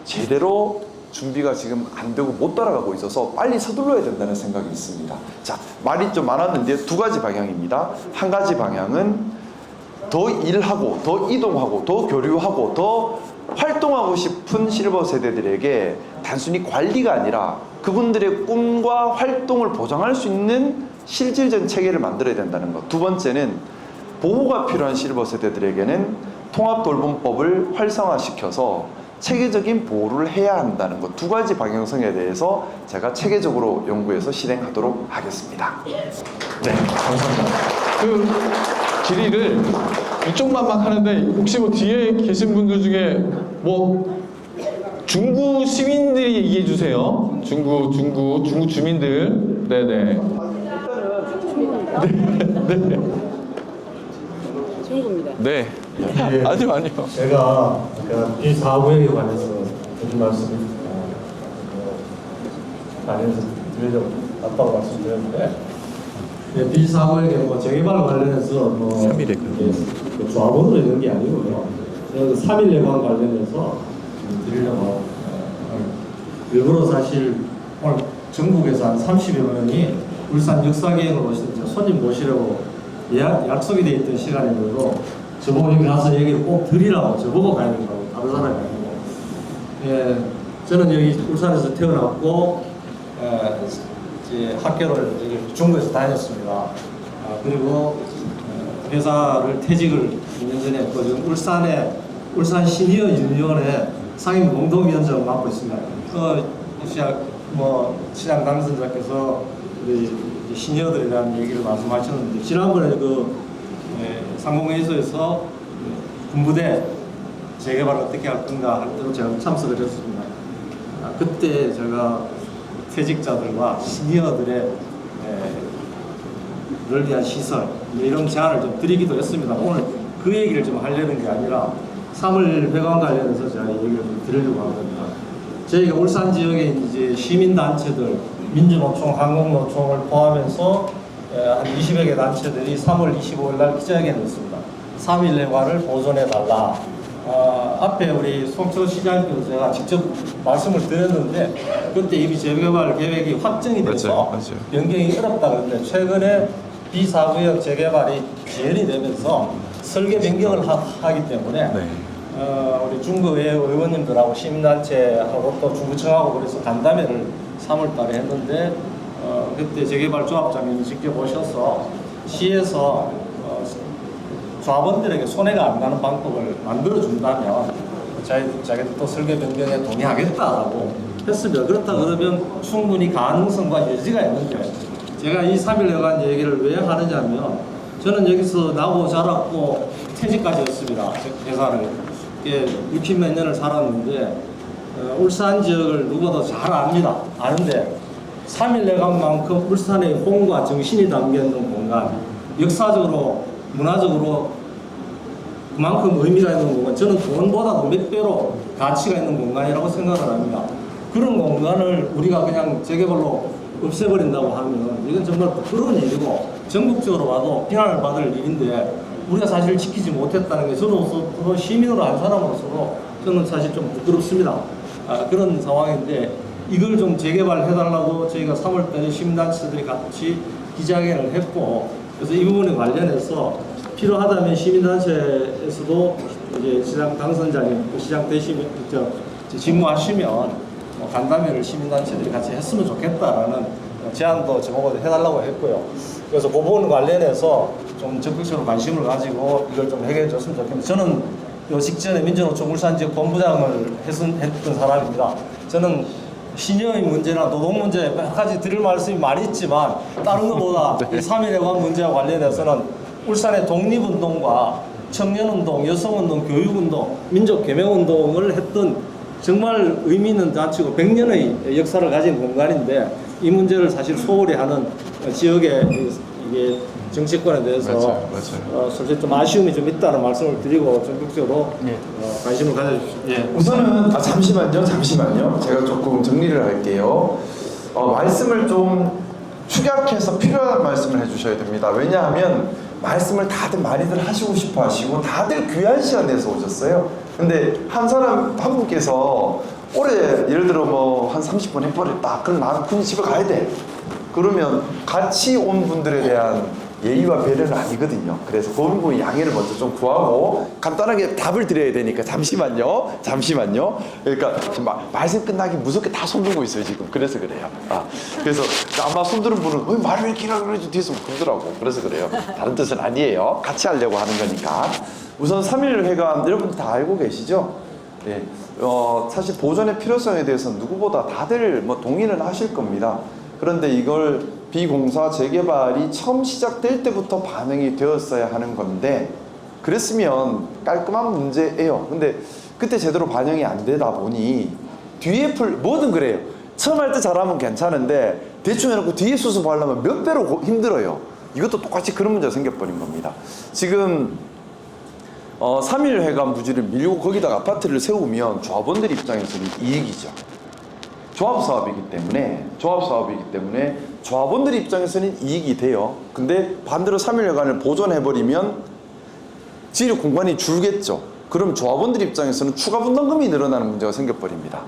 제대로 준비가 지금 안 되고 못 따라가고 있어서 빨리 서둘러야 된다는 생각이 있습니다. 자, 말이 좀 많았는데 두 가지 방향입니다. 한 가지 방향은 더 일하고 더 이동하고 더 교류하고 더 활동하고 싶은 실버 세대들에게 단순히 관리가 아니라 그분들의 꿈과 활동을 보장할 수 있는 실질적인 체계를 만들어야 된다는 것. 두 번째는 보호가 필요한 실버 세대들에게는 통합돌봄법을 활성화시켜서 체계적인 보호를 해야 한다는 것. 두 가지 방향성에 대해서 제가 체계적으로 연구해서 실행하도록 하겠습니다. 네, 감사합니다. 그 질의를 이쪽만 막 하는데 혹시 뭐 뒤에 계신 분들 중에 뭐 중구 시민들이 얘기해 주세요. 중구 주민들. 네네. 중구입니다. 네. 아니요. 제가 이 사구역에 관해서 드린 말씀을 관해서 드리려고 왔다고 말씀드렸는데, B4구역에 뭐 재개발 관련해서 그 조합원으로 있는 게 아니고요. 제가 그 3일 예방 관련해서 드리려고 일부러 사실 오늘 전국에서 한 30여 명이 울산 역사계획으로 손님 모시려고 약속이 돼 있던 시간인데도 저보고 여기 가서 얘기를 꼭 드리라고 저보고 가야 된다고, 다른 사람이 아니고. 예, 저는 여기 울산에서 태어났고 이제 학교를 여기 중국에서 다녔습니다. 그리고 회사를 퇴직을 2년 전에 했고 지금 울산 시니어 유니온의 상임 공동위원장을 맡고 있습니다. 시장 당선자께서 우리 시니어들에 대한 얘기를 말씀하셨는데, 지난번에 상공회의소에서 군부대 재개발을 어떻게 할 건가 할 때도 제가 참석을 했습니다. 그때 제가 퇴직자들과 시니어들의 를 위한 시설 이런 제안을 좀 드리기도 했습니다. 오늘 그 얘기를 좀 하려는 게 아니라 3월 회관 관련해서 제가 얘기를 좀 드리려고 합니다. 저희가 울산 지역에 이제 시민단체들, 민주노총, 한국노총을 포함해서 한 20여 개 단체들이 3월 25일 날 기자회견을 했습니다. 3일 내관을 보존해달라. 앞에 우리 송철 시장님께서 제가 직접 말씀을 드렸는데, 그때 이미 재개발 계획이 확정이 돼서 맞아요. 변경이 어렵다 그랬는데, 최근에 B4구역 재개발이 지연이 되면서 설계 변경을 하기 때문에 네. 우리 중구의 의원님들하고 시민단체하고 또 중구청하고 그래서 간담회를 3월 달에 했는데, 그때 재개발 조합장님이 직접 오셔서 시에서 조합원들에게 손해가 안 가는 방법을 만들어준다면 자기들 또 설계 변경에 동의하겠다라고 했습니다. 그렇다 그러면 충분히 가능성과 여지가 있는데, 제가 이 3일여간 얘기를 왜 하느냐면, 저는 여기서 나고 자랐고 퇴직까지 했습니다. 회사를 60몇 년을 살았는데 울산 지역을 누구도 잘 압니다. 아는데 3.1내각만큼 울산의 홍과 정신이 담겨있는 공간, 역사적으로 문화적으로 그만큼 의미가 있는 공간, 저는 돈보다도 몇 배로 가치가 있는 공간이라고 생각을 합니다. 그런 공간을 우리가 그냥 재개발로 없애버린다고 하면 이건 정말 부끄러운 일이고 전국적으로 봐도 비난을 받을 일인데 우리가 사실 지키지 못했다는 게 저로서 시민으로 한 사람으로서도 저는 사실 좀 부끄럽습니다. 그런 상황인데 이걸 좀 재개발해달라고 저희가 3월달에 시민단체들이 같이 기자회견을 했고, 그래서 이 부분에 관련해서 필요하다면 시민단체에서도 이제 시장 당선자님, 시장 되시면 직무하시면 간담회를 시민단체들이 같이 했으면 좋겠다라는 제안도 제목으로 해달라고 했고요. 그래서 그 부분 관련해서 좀 적극적으로 관심을 가지고 이걸 좀 해결해 줬으면 좋겠습니다. 저는 요 직전에 민주노총 울산지역 본부장을 했던 사람입니다. 저는 신여의 문제나 노동 문제 몇 가지 드릴 말씀이 많이 있지만 다른 것보다 이 3.1해관 문제와 관련해서는 울산의 독립운동과 청년운동, 여성운동, 교육운동, 민족개명운동을 했던 정말 의미 있는 단체고 100년의 역사를 가진 공간인데 이 문제를 사실 소홀히 하는 지역의 이게 정치권에 대해서 맞아요. 솔직히 좀 아쉬움이 좀 있다는 말씀을 드리고 전국적으로 관심을 가져주십시오. 예. 우선은 잠시만요. 제가 조금 정리를 할게요. 말씀을 좀 축약해서 필요한 말씀을 해주셔야 됩니다. 왜냐하면 말씀을 다들 많이들 하시고 싶어 하시고 다들 귀한 시간 내서 오셨어요. 근데 한 분께서 올해 예를 들어 뭐 한 30분 해버렸다. 그럼 나는 군인 집에 가야 돼. 그러면 같이 온 분들에 대한 예의와 배려는 아니거든요. 그래서 그 부분 양해를 먼저 좀 구하고 간단하게 답을 드려야 되니까 잠시만요. 그러니까 지금 말씀 끝나기 무섭게 다 손 들고 있어요 지금. 그래서 그래요. 그래서 아마 손 드는 분은 왜 말을 왜 이렇게 하라고 그러지 뒤에서 그러더라고. 그래서 그래요. 다른 뜻은 아니에요. 같이 하려고 하는 거니까. 우선 3.1회관 여러분들 다 알고 계시죠? 네. 사실 보존의 필요성에 대해서는 누구보다 다들 뭐 동의는 하실 겁니다. 그런데 이걸 비공사 재개발이 처음 시작될 때부터 반영이 되었어야 하는 건데 그랬으면 깔끔한 문제예요. 근데 그때 제대로 반영이 안 되다 보니 뒤에 뭐든 그래요. 처음 할 때 잘하면 괜찮은데 대충 해놓고 뒤에 수습하려면 몇 배로 힘들어요. 이것도 똑같이 그런 문제가 생겨버린 겁니다. 지금 3.1회관 부지를 밀고 거기다가 아파트를 세우면 조합원들 입장에서는 이익이죠. 조합사업이기 때문에 조합원들 입장에서는 이익이 돼요. 근데 반대로 3.1회관을 보존해버리면 지역 공간이 줄겠죠. 그럼 조합원들 입장에서는 추가 분담금이 늘어나는 문제가 생겨버립니다.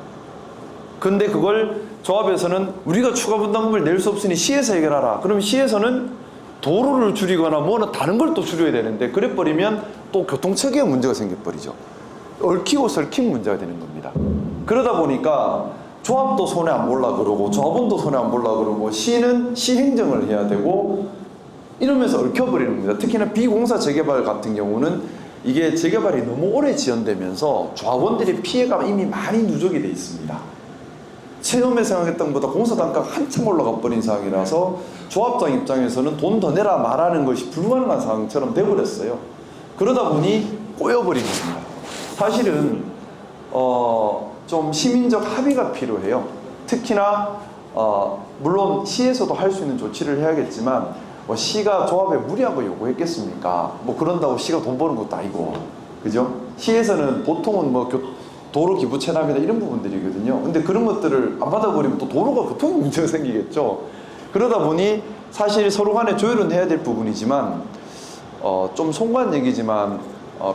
근데 그걸 조합에서는 우리가 추가 분담금을 낼 수 없으니 시에서 해결하라. 그럼 시에서는 도로를 줄이거나 뭐는 다른 걸 또 줄여야 되는데 그래버리면 또 교통체계에 문제가 생겨버리죠. 얽히고 설킨 문제가 되는 겁니다. 그러다 보니까 조합도 손해 안 볼라 그러고 조합원도 손해 안 볼라 그러고 시는 시행정을 해야 되고 이러면서 얽혀버리는 겁니다. 특히나 비공사 재개발 같은 경우는 이게 재개발이 너무 오래 지연되면서 조합원들의 피해가 이미 많이 누적이 돼 있습니다. 처음에 생각했던 것보다 공사 단가가 한참 올라가 버린 상황이라서 조합장 입장에서는 돈 더 내라 말하는 것이 불가능한 상황처럼 돼버렸어요. 그러다 보니 꼬여버린 겁니다. 사실은 좀 시민적 합의가 필요해요. 특히나 물론 시에서도 할 수 있는 조치를 해야겠지만 시가 조합에 무리하고 요구했겠습니까? 뭐 그런다고 시가 돈 버는 것도 아니고, 그죠? 시에서는 보통은 뭐 도로 기부 체납이나 이런 부분들이거든요. 근데 그런 것들을 안 받아버리면 또 도로가 교통 문제가 생기겠죠. 그러다 보니 사실 서로 간에 조율은 해야 될 부분이지만 좀 송구한 얘기지만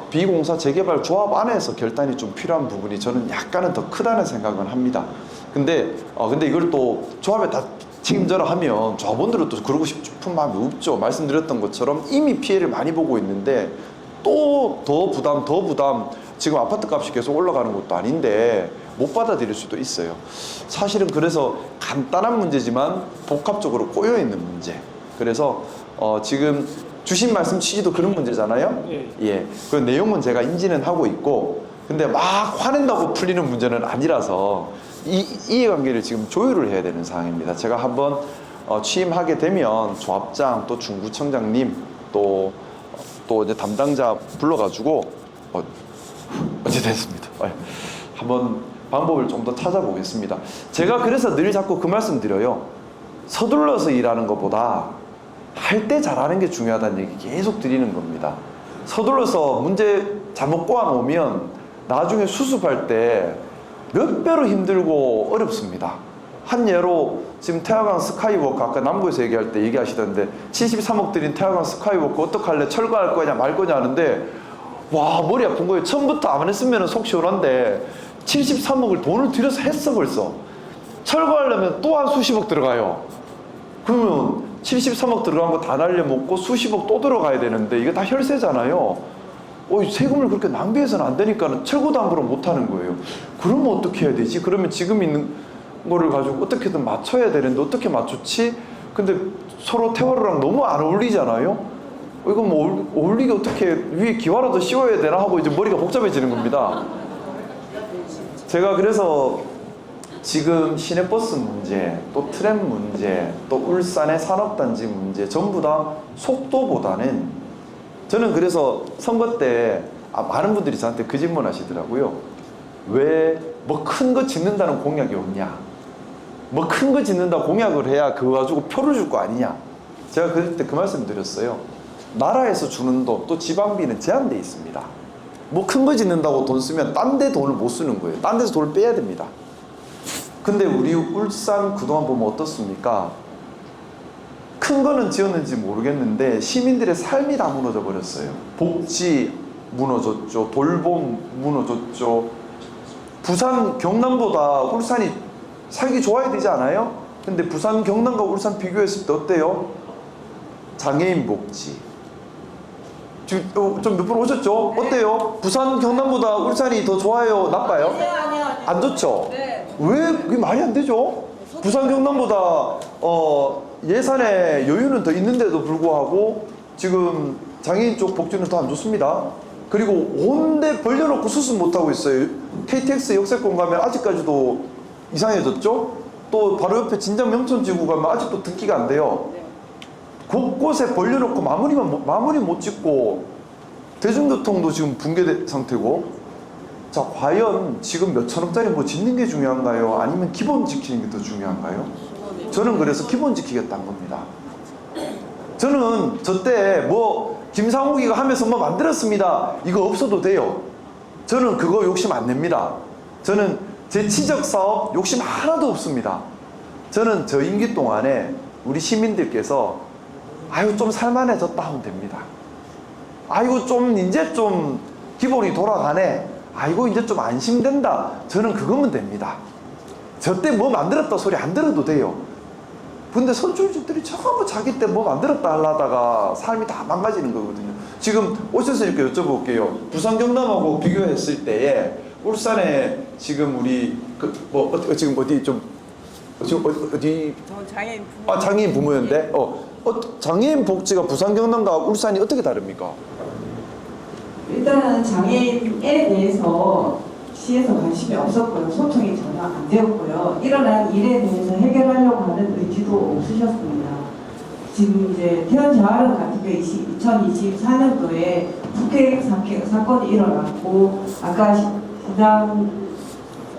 비공사 재개발 조합 안에서 결단이 좀 필요한 부분이 저는 약간은 더 크다는 생각은 합니다. 근데 이걸 또 조합에 다 책임져라 하면 조합원들은 또 그러고 싶은 마음이 없죠. 말씀드렸던 것처럼 이미 피해를 많이 보고 있는데 또 더 부담 지금 아파트 값이 계속 올라가는 것도 아닌데 못 받아들일 수도 있어요. 사실은 그래서 간단한 문제지만 복합적으로 꼬여있는 문제. 그래서 지금 주신 말씀 취지도 그런 문제잖아요. 예. 그 내용은 제가 인지는 하고 있고 근데 막 화낸다고 풀리는 문제는 아니라서 이해관계를 지금 조율을 해야 되는 상황입니다. 제가 한번 취임하게 되면 조합장 또 중구청장님 또 이제 담당자 불러가지고 어찌 됐습니다. 한번 방법을 좀 더 찾아보겠습니다. 제가 그래서 늘 자꾸 그 말씀 드려요. 서둘러서 일하는 것보다 할 때 잘하는 게 중요하다는 얘기 계속 드리는 겁니다. 서둘러서 문제 잘못 꼬아놓으면 나중에 수습할 때 몇 배로 힘들고 어렵습니다. 한 예로 지금 태화강 스카이워크 아까 남구에서 얘기할 때 얘기하시던데 73억 들인 태화강 스카이워크 어떡할래? 철거할 거냐 말 거냐 하는데 와 머리 아픈 거예요. 처음부터 안 했으면 속 시원한데 73억을 돈을 들여서 했어 벌써. 철거하려면 또 한 수십억 들어가요. 그러면 73억 들어간 거 다 날려먹고 수십억 또 들어가야 되는데 이게 다 혈세잖아요. 세금을 그렇게 낭비해서는 안 되니까 철거도 함부로 못 하는 거예요. 그러면 어떻게 해야 되지? 그러면 지금 있는 거를 가지고 어떻게든 맞춰야 되는데 어떻게 맞추지? 근데 서로 태화로랑 너무 안 어울리잖아요. 이거 뭐 어울리게 어떻게 위에 기와라도 씌워야 되나 하고 이제 머리가 복잡해지는 겁니다. 제가 그래서 지금 시내버스 문제, 또 트램 문제, 또 울산의 산업단지 문제 전부 다 속도보다는 저는 그래서 선거 때 많은 분들이 저한테 그 질문 하시더라고요. 왜 뭐 큰 거 짓는다는 공약이 없냐? 뭐 큰 거 짓는다 공약을 해야 그거 가지고 표를 줄 거 아니냐? 제가 그때 그 말씀 드렸어요. 나라에서 주는 돈, 또 지방비는 제한돼 있습니다. 뭐 큰 거 짓는다고 돈 쓰면 딴 데 돈을 못 쓰는 거예요. 딴 데서 돈을 빼야 됩니다. 근데 우리 울산 그동안 보면 어떻습니까? 큰 거는 지었는지 모르겠는데 시민들의 삶이 다 무너져 버렸어요. 복지 무너졌죠. 돌봄 무너졌죠. 부산, 경남보다 울산이 살기 좋아야 되지 않아요? 근데 부산, 경남과 울산 비교했을 때 어때요? 장애인 복지. 지금 좀 몇 분 오셨죠? 어때요? 부산, 경남보다 울산이 더 좋아요? 나빠요? 안 좋죠? 왜 그게 말이 안 되죠? 부산, 경남보다 예산의 여유는 더 있는데도 불구하고 지금 장애인 쪽 복지는 더 안 좋습니다. 그리고 온데 벌려놓고 수습 못하고 있어요. KTX 역세권 가면 아직까지도 이상해졌죠? 또 바로 옆에 진장 명천지구 가면 아직도 등기가 안 돼요. 곳곳에 벌려놓고 마무리 못 짓고 대중교통도 지금 붕괴 상태고. 자, 과연 지금 몇 천억짜리 뭐 짓는 게 중요한가요? 아니면 기본 지키는 게 더 중요한가요? 저는 그래서 기본 지키겠다는 겁니다. 저는 저때 뭐 김상욱이가 하면서 뭐 만들었습니다. 이거 없어도 돼요. 저는 그거 욕심 안 냅니다. 저는 제 치적 사업 욕심 하나도 없습니다. 저는 저 임기 동안에 우리 시민들께서 아유 좀 살만해졌다 하면 됩니다. 아이고 좀 이제 좀 기본이 돌아가네. 아이고 이제 좀 안심된다. 저는 그거면 됩니다. 저 때 뭐 만들었다 소리 안 들어도 돼요. 근데 선출직들이 전부 자기 때 뭐 만들었다 하려다가 삶이 다 망가지는 거거든요. 지금 오셔서 이렇게 여쭤볼게요. 부산 경남하고 비교했을 때에 울산에 지금 우리 지금 어디 좀 지금 어디 장애인 부모. 장애인 부모였는데 장애인 복지가 부산 경남과 울산이 어떻게 다릅니까? 일단은 장애인에 대해서 시에서 관심이 없었고요. 소통이 전혀 안 되었고요. 일어난 일에 대해서 해결하려고 하는 의지도 없으셨습니다. 지금 이제 태연자활원 같은 게 2024년도에 북핵 사건이 일어났고 아까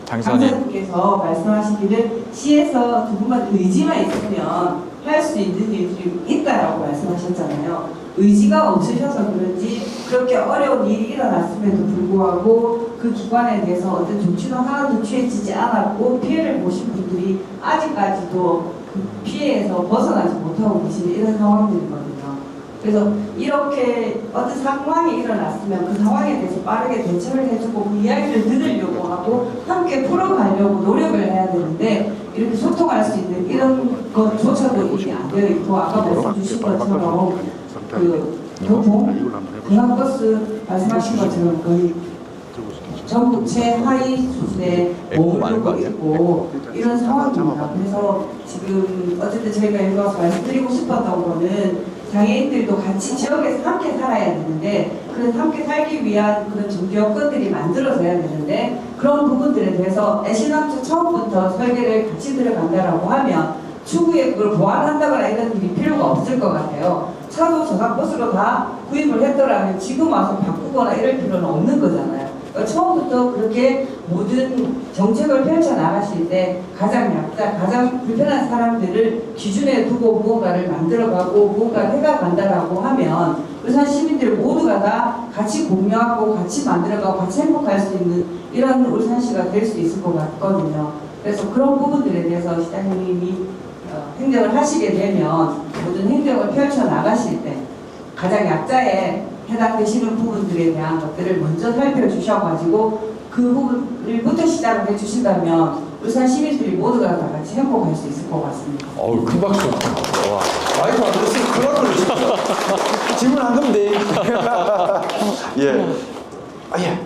당선인께서 말씀하시기를 시에서 누군가 의지만 있으면 할 수 있는 일들이 있다라고 말씀하셨잖아요. 의지가 없으셔서 그런지 그렇게 어려운 일이 일어났음에도 불구하고 그 기관에 대해서 어떤 조치도 하나도 취해지지 않았고 피해를 보신 분들이 아직까지도 그 피해에서 벗어나지 못하고 계시는 이런 상황들이거든요. 그래서 이렇게 어떤 상황이 일어났으면 그 상황에 대해서 빠르게 대처를 해주고 그 이야기를 들으려고 하고 함께 풀어가려고 노력을 해야 되는데 이렇게 소통할 수 있는 이런 것조차도 이미 안 되어 있고 아까 말씀 주신 것처럼 그 교통, 대학버스 말씀하신 것처럼 거의 전부 최하위 수준에 머무르고 있고 이런 상황입니다. 그래서 지금 어쨌든 저희가 여기 와서 말씀드리고 싶었던 거는 장애인들도 같이 지역에서 함께 살아야 되는데 그런 함께 살기 위한 그런 정규 여건들이 만들어져야 되는데 그런 부분들에 대해서 애시당초 처음부터 설계를 같이 들어간다라고 하면 추후에 그걸 보완한다거나 이런 일이 필요가 없을 것 같아요. 차도 저상버스로 다 구입을 했더라면 지금 와서 바꾸거나 이럴 필요는 없는 거잖아요. 처음부터 그렇게 모든 정책을 펼쳐 나가실 때 가장 약자, 가장 불편한 사람들을 기준에 두고 무언가를 만들어가고 무언가를 해가간다라고 하면 울산 시민들 모두가 다 같이 공유하고 같이 만들어가고 같이 행복할 수 있는 이런 울산시가 될 수 있을 것 같거든요. 그래서 그런 부분들에 대해서 시장님이 행정을 하시게 되면 모든 행정을 펼쳐 나가실 때 가장 약자에 해당되시는 부분들에 대한 것들을 먼저 살펴주셔가지고 그 부분을부터 시작을 해주신다면 울산 시민들이 모두가 다 같이 행복할 수 있을 것 같습니다. 어우, 큰 박수. 와. 마이크 안 됐으면 큰일 날 뻔했어. 질문 한 건데. 예. 예.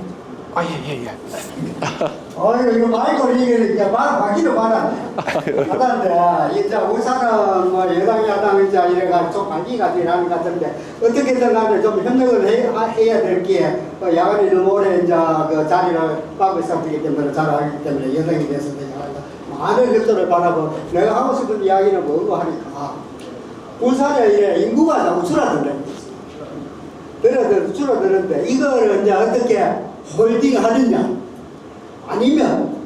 이거 마이크를 이게 말 바뀌는 말은 하다는데 이제 울산은 뭐 여당 야당 이제 이래가 좀 바뀌가 되는 것 같은데 어떻게든 간에 좀 협력을 해야 될 게 야간이 너무 오래 이제 그 자리를 하고 있었기 때문에 잘 알기 때문에 여당이 돼서 많은 것들을 바라고 내가 하고 싶은 이야기는 뭐고 하니까 울산에 이래 인구가 자꾸 줄어드는데 이거를 이제 어떻게 홀딩 하느냐 아니면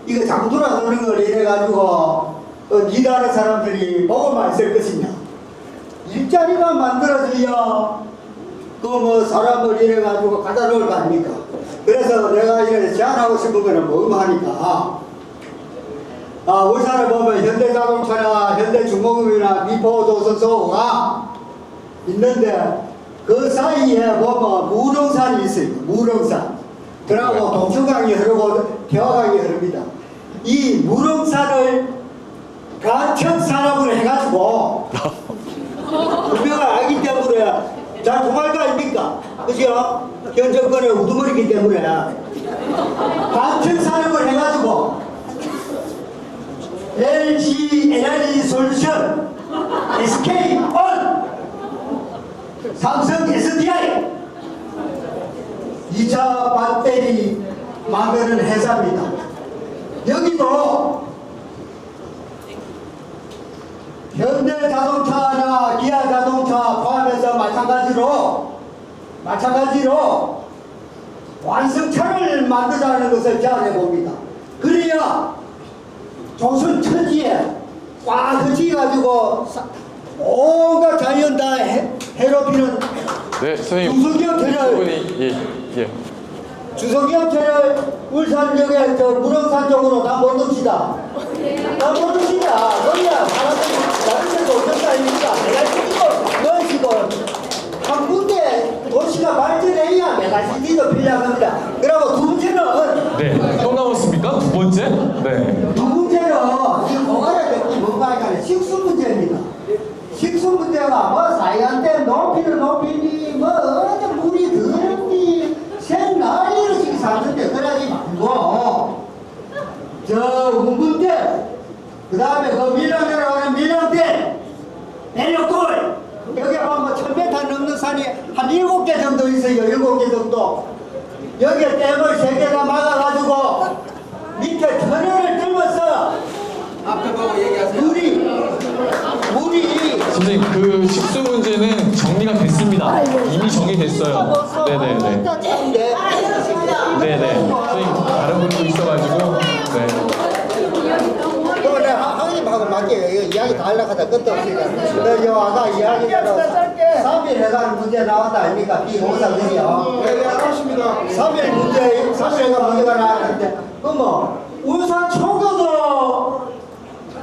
이거 자꾸 돌아도는 걸 이래가지고 일하는 사람들이 먹을만 있을 것이냐 일자리만 만들어줘야 그 뭐 사람을 이래가지고 갖다 놓을 거 아닙니까? 그래서 내가 이래 제안하고 싶은 거는 뭐 하니까 울산을 보면 현대자동차나 현대중공업이나 미포조선소가 있는데 그 사이에 보면 무릉산이 있어요. 무릉산. 그리고 동천강이 흐르고 대화강이 흐릅니다. 이 무릉산을 가평산업을 해가지고 우리가 알기 때문에 잘 통할 거 아닙니까? 그죠? 현 정권의 우두머리이기 때문에 가평산업을 해가지고 LG 에너지 솔루션 SK-on 삼성 SDI 2차 배터리 만드는 회사입니다. 여기도 현대자동차나 기아자동차 포함해서 마찬가지로 완성차를 만들자는 것을 제안해 봅니다. 그래야 조선 천지에 꽉 흩어가지고 온갖 자연 다 해롭히는 네, 선생님. 중소기업체를 예. 중소기업체를 울산역에 저 무릉산 쪽으로 다 몰읍시다. 거기야 사람들이 다른 데도 없는 거 아닙니까? 메가시티도 넣으시고 한 군데 도시가 발전해야 메가시티도 필요합니다. 그리고 두 번째는 네. 또 나왔습니까? 두 번째? 네. 두 번째는 이 공간에 뵙기 뭔가 하니까 식수 문제입니다. 식수 문제가 뭐 사이한테 높이는 높이니 뭐 어디 물이 더럽니 생나리로 지금 사는데 그러지 말고 저 운분대 그 다음에 그 밀양대라고 하는 밀양대 내려골 여기 보면 1000m 넘는 산이 한 7개 정도 있어요. 7개 정도 여기에 댐을 3개가 막아가지고 밑에 터널을 뚫어서 앞에 보고 얘기하세요. 물이 선생님, 그 식수 문제는 정리가 됐습니다. 이미 정리됐어요. 네네네. 네네. 선생님, 다른 분도 있어가지고. 네. 그거 내가 하나님하고 맞게 이야기 다 하려고 하다 끝도 없으니까 근데 요 아까 이야기대로 3일 해가는 문제 나왔다 아닙니까? 비공사들이요. 네, 알았습니다. 3일 해가 문제가 나왔는데 그럼 울산 초교도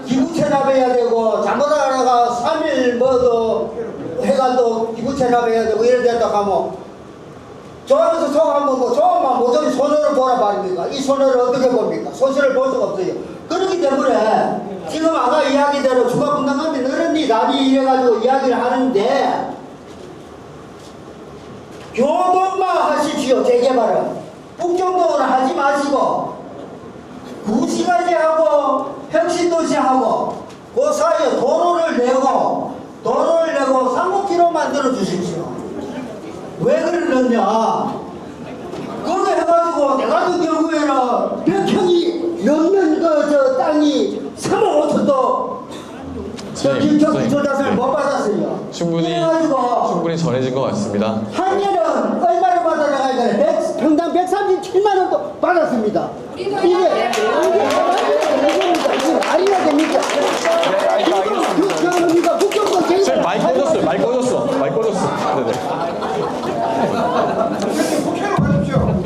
기부 체납해야 되고 잘못하다가 3일 뭐도 해가 또 기부 체납해야 되고 이래 됐다 하면 저하면서 속하면 뭐 저만 모조리 손해를 보라 말입니까? 이 손해를 어떻게 봅니까? 손실을 볼 수가 없어요. 그렇기 때문에 지금 아까 이야기대로 중화분당하면 늘었니 나니 이래가지고 이야기를 하는데 교동만 하십시오. 재개발은 북경동은 하지 마시고 구시까지 하고 혁신도시하고 그 사이에 도로를 내고 3km 만들어 주십시오. 왜 그러느냐? 그거 해가지고 내 같은 경우에는 100평이 넘는 저 땅이 3억 5천도 김천 구조자산을 못 받았어요. 충분히 전해진 것 같습니다. 한 년은 얼마를 받아나가야 되나? 평당 130 나머지 7만 원도 받았습니다. 이게 말이나 됩니까? 네, 알겠습니다. 국정원 선생님 마이크 꺼졌어요. 마이크 꺼졌어. 마이크 꺼졌어. 네네. 국회로 가십시오.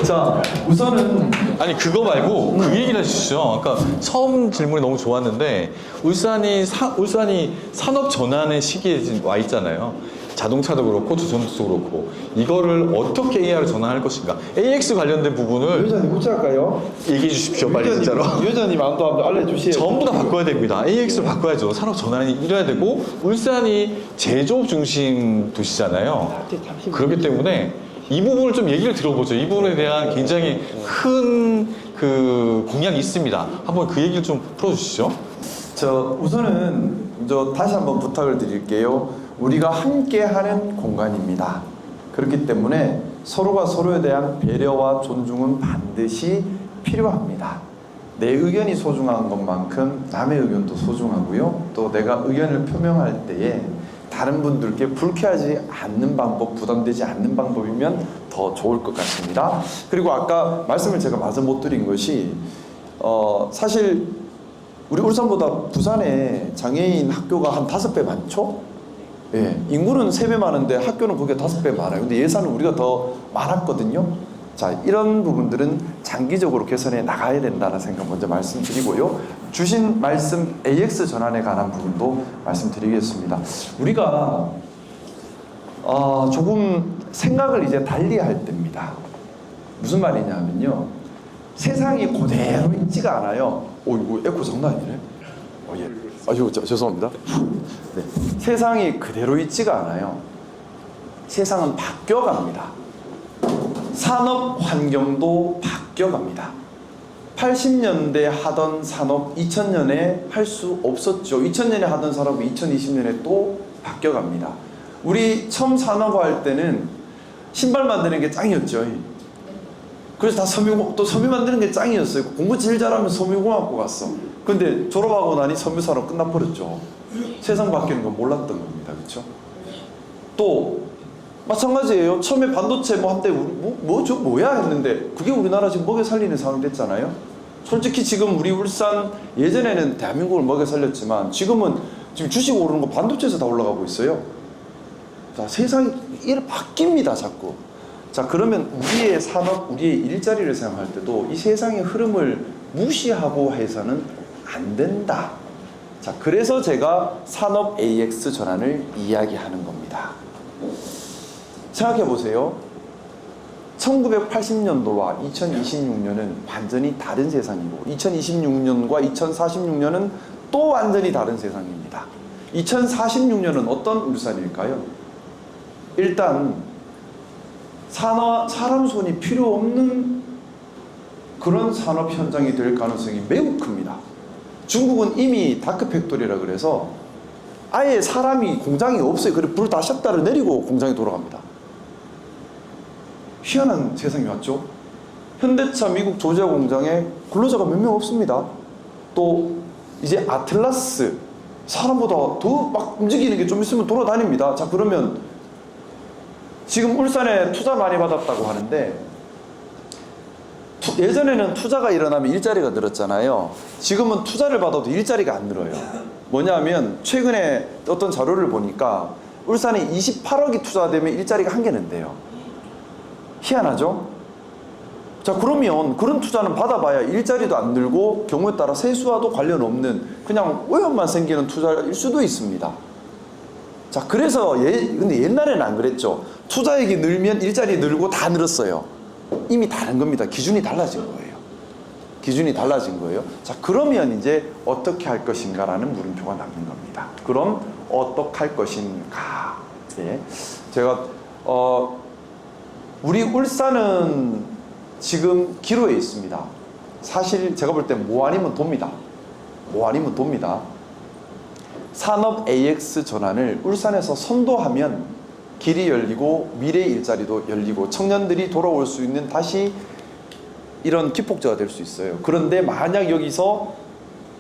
자, 우선은 아니 그거 말고 그 얘기를 해주시죠. 그러니까 처음 질문이 너무 좋았는데 울산이 산업 전환의 시기에 지금 와 있잖아요. 자동차도 그렇고 조선도 그렇고 이거를 어떻게 AI로 전환할 것인가. AX 관련된 부분을 위원장님 어찌할까요? 얘기해 주십시오. 빨리 진짜로. 위원장님 안도 알려주시에요. 전부 다 바꿔야 됩니다. AX를 바꿔야죠. 산업 전환이 이뤄야 되고 울산이 제조업 중심 도시잖아요. 그렇기 때문에 이 부분을 좀 얘기를 들어보죠. 이 부분에 대한 굉장히 큰 그 공약이 있습니다. 한번 그 얘기를 좀 풀어주시죠. 우선은 다시 한번 부탁을 드릴게요. 우리가 함께하는 공간입니다. 그렇기 때문에 서로가 서로에 대한 배려와 존중은 반드시 필요합니다. 내 의견이 소중한 것만큼 남의 의견도 소중하고요. 또 내가 의견을 표명할 때에 다른 분들께 불쾌하지 않는 방법, 부담되지 않는 방법이면 더 좋을 것 같습니다. 그리고 아까 말씀을 제가 마저 못 드린 것이 사실 우리 울산보다 부산에 장애인 학교가 한 5배 많죠? 예, 인구는 3배 많은데 학교는 거기가 5배 많아요. 근데 예산은 우리가 더 많았거든요. 자, 이런 부분들은 장기적으로 개선해 나가야 된다는 생각 먼저 말씀드리고요. 주신 말씀 AX 전환에 관한 부분도 말씀드리겠습니다. 우리가 조금 생각을 이제 달리 할 때입니다. 무슨 말이냐 하면요. 세상이 그대로 있지가 않아요. 이거 에코 장난 아니네. 예. 죄송합니다. 네. 세상이 그대로 있지가 않아요. 세상은 바뀌어갑니다. 산업 환경도 바뀌어갑니다. 80년대 하던 산업 2000년에 할 수 없었죠. 2000년에 하던 산업이 2020년에 또 바뀌어갑니다. 우리 처음 산업화할 때는 신발 만드는 게 짱이었죠. 그래서 다 섬유 만드는 게 짱이었어요. 공부 제일 잘하면 섬유공학고 갔어. 근데 졸업하고 나니 섬유산업 끝나버렸죠. 세상 바뀌는 건 몰랐던 겁니다. 그렇죠? 또 마찬가지예요. 처음에 반도체 한때 저 뭐야 했는데 그게 우리나라 지금 먹여 살리는 상황이 됐잖아요. 솔직히 지금 우리 울산 예전에는 대한민국을 먹여 살렸지만 지금은 지금 주식 오르는 거 반도체에서 다 올라가고 있어요. 자, 세상이 바뀝니다. 자꾸. 자, 그러면 우리의 산업, 우리의 일자리를 생각할 때도 이 세상의 흐름을 무시하고 해서는 안 된다. 자, 그래서 제가 산업 AX 전환을 이야기하는 겁니다. 생각해 보세요. 1980년도와 2026년은 완전히 다른 세상이고 2026년과 2046년은 또 완전히 다른 세상입니다. 2046년은 어떤 울산일까요? 일단 사람 손이 필요 없는 그런 산업 현장이 될 가능성이 매우 큽니다. 중국은 이미 다크팩토리라 그래서 아예 사람이 공장이 없어요. 그리고 불 다 셧다를 내리고 공장이 돌아갑니다. 희한한 세상이 왔죠. 현대차 미국 조지아 공장에 근로자가 몇 명 없습니다. 또 이제 아틀라스 사람보다 더 막 움직이는 게 좀 있으면 돌아다닙니다. 자, 그러면 지금 울산에 투자 많이 받았다고 하는데 예전에는 투자가 일어나면 일자리가 늘었잖아요. 지금은 투자를 받아도 일자리가 안 늘어요. 뭐냐면 최근에 어떤 자료를 보니까 울산에 28억이 투자되면 일자리가 1개는 돼요. 희한하죠? 자, 그러면 그런 투자는 받아봐야 일자리도 안 늘고 경우에 따라 세수와도 관련 없는 그냥 오염만 생기는 투자일 수도 있습니다. 자, 그래서 근데 옛날에는 안 그랬죠. 투자액이 늘면 일자리 늘고 다 늘었어요. 이미 다른 겁니다. 기준이 달라진 거예요. 기준이 달라진 거예요. 자, 그러면 이제 어떻게 할 것인가라는 물음표가 남는 겁니다. 그럼 어떻게 할 것인가? 예. 제가 우리 울산은 지금 기로에 있습니다. 사실 제가 볼 때 뭐 아니면 돕니다. 뭐 아니면 돕니다. 산업 AX 전환을 울산에서 선도하면 길이 열리고 미래 일자리도 열리고 청년들이 돌아올 수 있는 다시 이런 기폭제가 될 수 있어요. 그런데 만약 여기서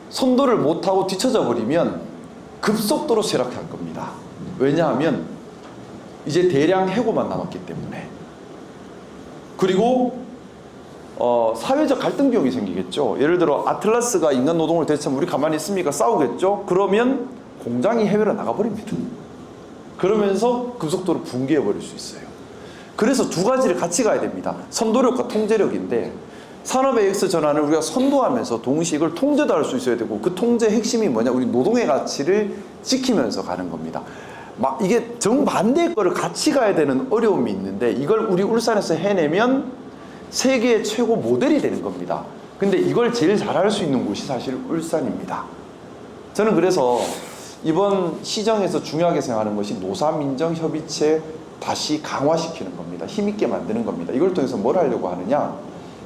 선도를 못하고 뒤쳐져 버리면 급속도로 쇠락할 겁니다. 왜냐하면 이제 대량 해고만 남았기 때문에. 그리고 사회적 갈등 비용이 생기겠죠. 예를 들어 아틀라스가 인간 노동을 대체하면 우리 가만히 있습니까? 싸우겠죠. 그러면 공장이 해외로 나가버립니다. 그러면서 급속도로 붕괴해버릴 수 있어요. 그래서 두 가지를 같이 가야 됩니다. 선도력과 통제력인데 산업의 X 전환을 우리가 선도하면서 동시에 이걸 통제도 할 수 있어야 되고 그 통제의 핵심이 뭐냐? 우리 노동의 가치를 지키면서 가는 겁니다. 이게 정반대의 거를 같이 가야 되는 어려움이 있는데 이걸 우리 울산에서 해내면 세계의 최고 모델이 되는 겁니다. 근데 이걸 제일 잘할 수 있는 곳이 사실 울산입니다. 저는 그래서 이번 시정에서 중요하게 생각하는 것이 노사민정협의체 다시 강화시키는 겁니다. 힘있게 만드는 겁니다. 이걸 통해서 뭘 하려고 하느냐?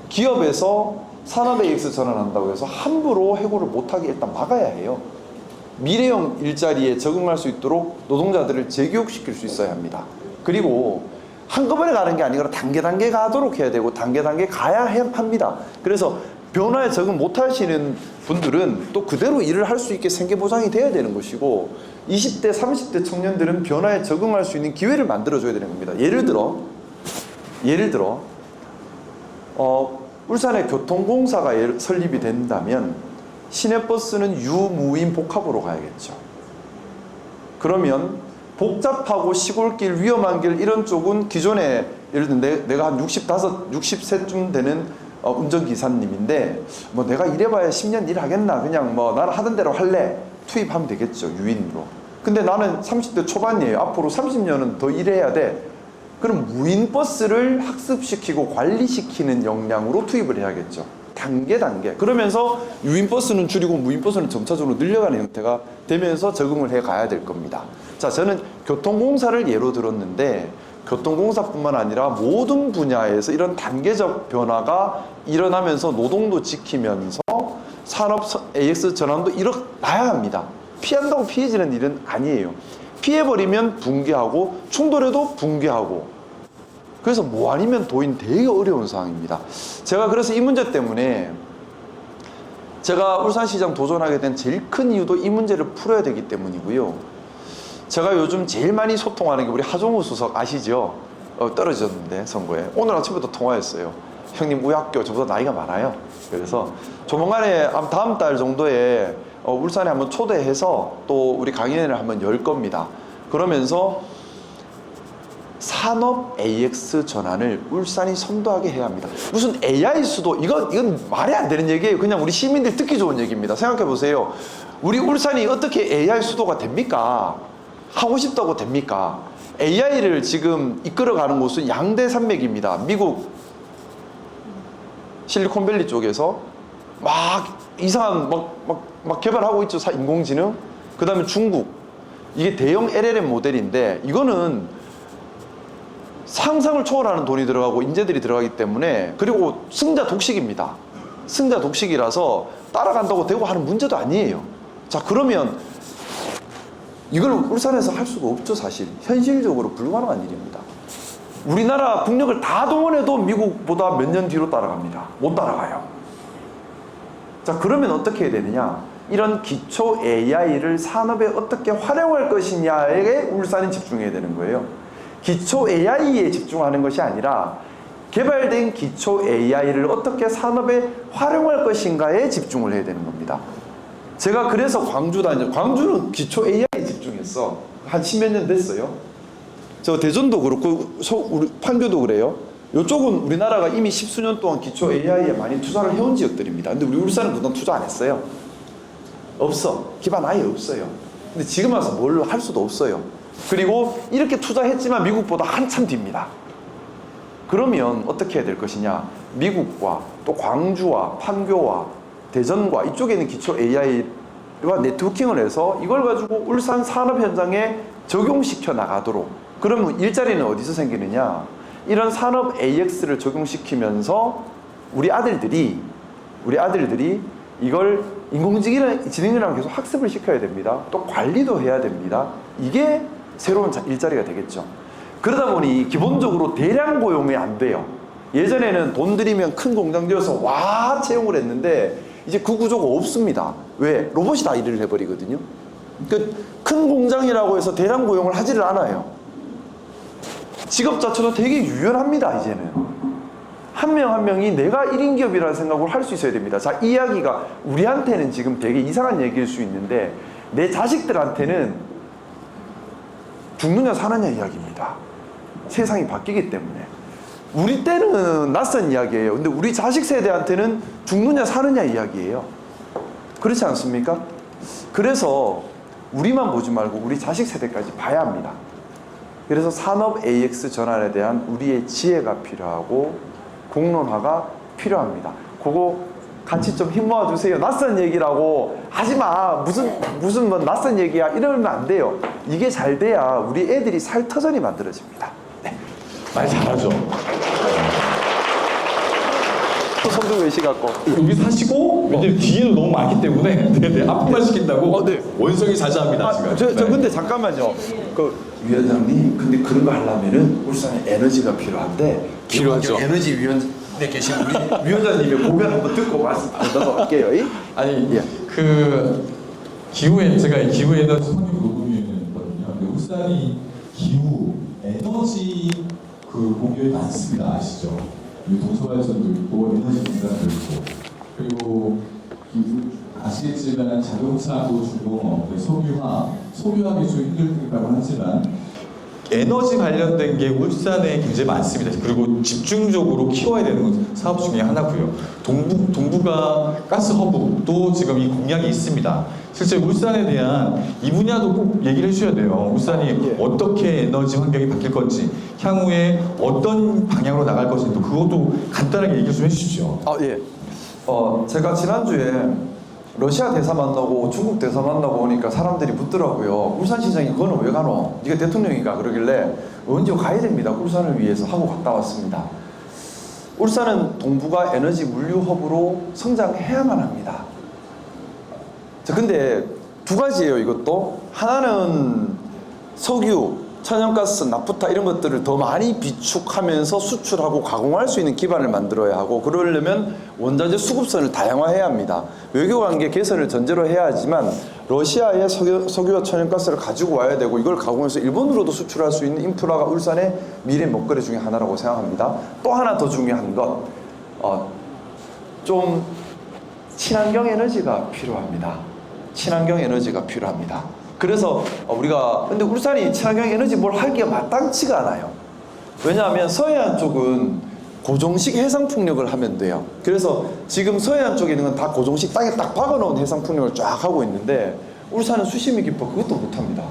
기업에서 산업의 AX 전환한다고 해서 함부로 해고를 못하게 일단 막아야 해요. 미래형 일자리에 적응할 수 있도록 노동자들을 재교육시킬 수 있어야 합니다. 그리고 한꺼번에 가는 게 아니라 단계 가도록 해야 되고 단계 가야 합니다. 그래서 변화에 적응 못하시는 분들은 또 그대로 일을 할 수 있게 생계 보장이 돼야 되는 것이고 20대, 30대 청년들은 변화에 적응할 수 있는 기회를 만들어줘야 되는 겁니다. 예를 들어 울산에 교통공사가 설립이 된다면 시내버스는 유무인 복합으로 가야겠죠. 그러면 복잡하고 시골길, 위험한 길 이런 쪽은 기존에 예를 들어 내가 한 63쯤 되는 운전기사님인데 뭐 내가 일해봐야 10년 일하겠나 그냥 뭐 나는 하던 대로 할래 투입하면 되겠죠. 유인으로. 근데 나는 30대 초반이에요. 앞으로 30년은 더 일해야 돼. 그럼 무인버스를 학습시키고 관리시키는 역량으로 투입을 해야겠죠. 단계. 그러면서 유인버스는 줄이고 무인버스는 점차적으로 늘려가는 형태가 되면서 적응을 해 가야 될 겁니다. 자, 저는 교통공사를 예로 들었는데 교통공사뿐만 아니라 모든 분야에서 이런 단계적 변화가 일어나면서 노동도 지키면서 산업 AX 전환도 일어나야 합니다. 피한다고 피해지는 일은 아니에요. 피해버리면 붕괴하고 충돌해도 붕괴하고 그래서 뭐 아니면 도인 되게 어려운 상황입니다. 제가 그래서 이 문제 때문에 제가 울산시장 도전하게 된 제일 큰 이유도 이 문제를 풀어야 되기 때문이고요. 제가 요즘 제일 많이 소통하는 게 우리 하종우 수석 아시죠? 떨어졌는데 선거에 오늘 아침부터 통화했어요. 형님 우리 학교 저보다 나이가 많아요. 그래서 조만간에 다음 달 정도에 울산에 한번 초대해서 또 우리 강연회를 한번 열 겁니다. 그러면서 산업 AX 전환을 울산이 선도하게 해야 합니다. 무슨 AI 수도 이건 말이 안 되는 얘기예요. 그냥 우리 시민들 듣기 좋은 얘기입니다. 생각해 보세요. 우리 울산이 어떻게 AI 수도가 됩니까? 하고 싶다고 됩니까? AI를 지금 이끌어가는 곳은 양대 산맥입니다. 미국 실리콘밸리 쪽에서 막 이상한 막 개발하고 있죠. 인공지능. 그 다음에 중국. 이게 대형 LLM 모델인데 이거는 상상을 초월하는 돈이 들어가고 인재들이 들어가기 때문에 그리고 승자 독식입니다. 승자 독식이라서 따라간다고 되고 하는 문제도 아니에요. 자, 그러면 이걸 울산에서 할 수가 없죠. 사실 현실적으로 불가능한 일입니다. 우리나라 국력을 다 동원해도 미국보다 몇 년 뒤로 따라갑니다. 못 따라가요. 자, 그러면 어떻게 해야 되느냐? 이런 기초 AI를 산업에 어떻게 활용할 것이냐에 울산이 집중해야 되는 거예요. 기초 AI에 집중하는 것이 아니라 개발된 기초 AI를 어떻게 산업에 활용할 것인가에 집중을 해야 되는 겁니다. 제가 그래서 광주는 기초 AI에 집중했어. 한 10몇 년 됐어요. 저 대전도 그렇고 우리 판교도 그래요. 이쪽은 우리나라가 이미 10수년 동안 기초 AI에 많이 투자를 해온 지역들입니다. 근데 우리 울산은 그동안 투자 안 했어요. 없어. 기반 아예 없어요. 근데 지금 와서 뭘 할 수도 없어요. 그리고 이렇게 투자했지만 미국보다 한참 뒤입니다. 그러면 어떻게 해야 될 것이냐? 미국과 또 광주와 판교와 대전과 이쪽에 있는 기초 AI와 네트워킹을 해서 이걸 가지고 울산 산업 현장에 적용시켜 나가도록. 그러면 일자리는 어디서 생기느냐? 이런 산업 AX를 적용시키면서 우리 아들들이 이걸 인공지능이랑 계속 학습을 시켜야 됩니다. 또 관리도 해야 됩니다. 이게 새로운 일자리가 되겠죠. 그러다 보니 기본적으로 대량 고용이 안 돼요. 예전에는 돈 들이면 큰 공장 지어서 와 채용을 했는데 이제 그 구조가 없습니다. 왜? 로봇이 다 일을 해버리거든요. 그 큰 공장이라고 해서 대량 고용을 하지를 않아요. 직업 자체도 되게 유연합니다. 이제는 한 명 한 명이 내가 1인 기업이라는 생각을 할 수 있어야 됩니다. 자, 이 이야기가 우리한테는 지금 되게 이상한 얘기일 수 있는데 내 자식들한테는 죽느냐 사느냐 이야기입니다. 세상이 바뀌기 때문에. 우리 때는 낯선 이야기예요. 근데 우리 자식 세대한테는 죽느냐 사느냐 이야기예요. 그렇지 않습니까? 그래서 우리만 보지 말고 우리 자식 세대까지 봐야 합니다. 그래서 산업 AX 전환에 대한 우리의 지혜가 필요하고 공론화가 필요합니다. 그거 같이 좀 힘 모아 주세요. 낯선 얘기라고 하지 마. 무슨 뭐 낯선 얘기야. 이러면 안 돼요. 이게 잘 돼야 우리 애들이 살터전이 만들어집니다. 네. 말 잘하죠. 또 성도 외시 갖고. 여기 사시고 왜냐면 뒤에는 너무 많기 때문에 네네 앞만 시킨다고 네. 원성이 자자합니다 지금. 저 근데 잠깐만요. 그 위원장님, 근데 그런 거 하려면은 울산에 에너지가 필요한데 필요하죠. 에너지 위원장에 계신 우리 위원장님의 고견 한번 듣고 말씀 넘어갈게요. 아니 예. 그 기후에 제가 기후 에너지 환경 노동위원회거든요. 근데 울산이 기후 에너지 그 공유에 많습니다. 아시죠? 동서발전도 있고 에너지 공단도 있고 그리고 아시겠지만 자동차도 중공업, 석유화 기술 힘들다고 하지만 에너지 관련된 게 울산에 굉장히 많습니다. 그리고 집중적으로 키워야 되는 사업 중에 하나고요. 동부가 가스 허브도 지금 이 공약이 있습니다. 실제 울산에 대한 이 분야도 꼭 얘기를 해주셔야 돼요. 울산이 어떻게 에너지 환경이 바뀔 건지, 향후에 어떤 방향으로 나갈 것인지 그것도 간단하게 얘기 좀 해주십시오. 아 예. 제가 지난주에 러시아 대사 만나고 중국 대사 만나고 오니까 사람들이 묻더라고요. 울산시장이 그거는 왜 가노? 네가 대통령이가 그러길래 언제 가야 됩니다. 울산을 위해서 하고 갔다 왔습니다. 울산은 동부가 에너지 물류 허브로 성장해야만 합니다. 자, 근데 두 가지예요. 이것도 하나는 석유, 천연가스, 나프타 이런 것들을 더 많이 비축하면서 수출하고 가공할 수 있는 기반을 만들어야 하고, 그러려면 원자재 수급선을 다양화해야 합니다. 외교관계 개선을 전제로 해야 하지만 러시아의 석유와 천연가스를 가지고 와야 되고 이걸 가공해서 일본으로도 수출할 수 있는 인프라가 울산의 미래 먹거리 중에 하나라고 생각합니다. 또 하나 더 중요한 것, 좀 친환경 에너지가 필요합니다. 친환경 에너지가 필요합니다. 그래서 우리가 근데 울산이 친환경 에너지 뭘 하기가 마땅치가 않아요. 왜냐하면 서해안 쪽은 고정식 해상풍력을 하면 돼요. 그래서 지금 서해안 쪽에 있는 건 다 고정식 땅에 딱 박아놓은 해상풍력을 쫙 하고 있는데 울산은 수심이 깊어 그것도 못합니다.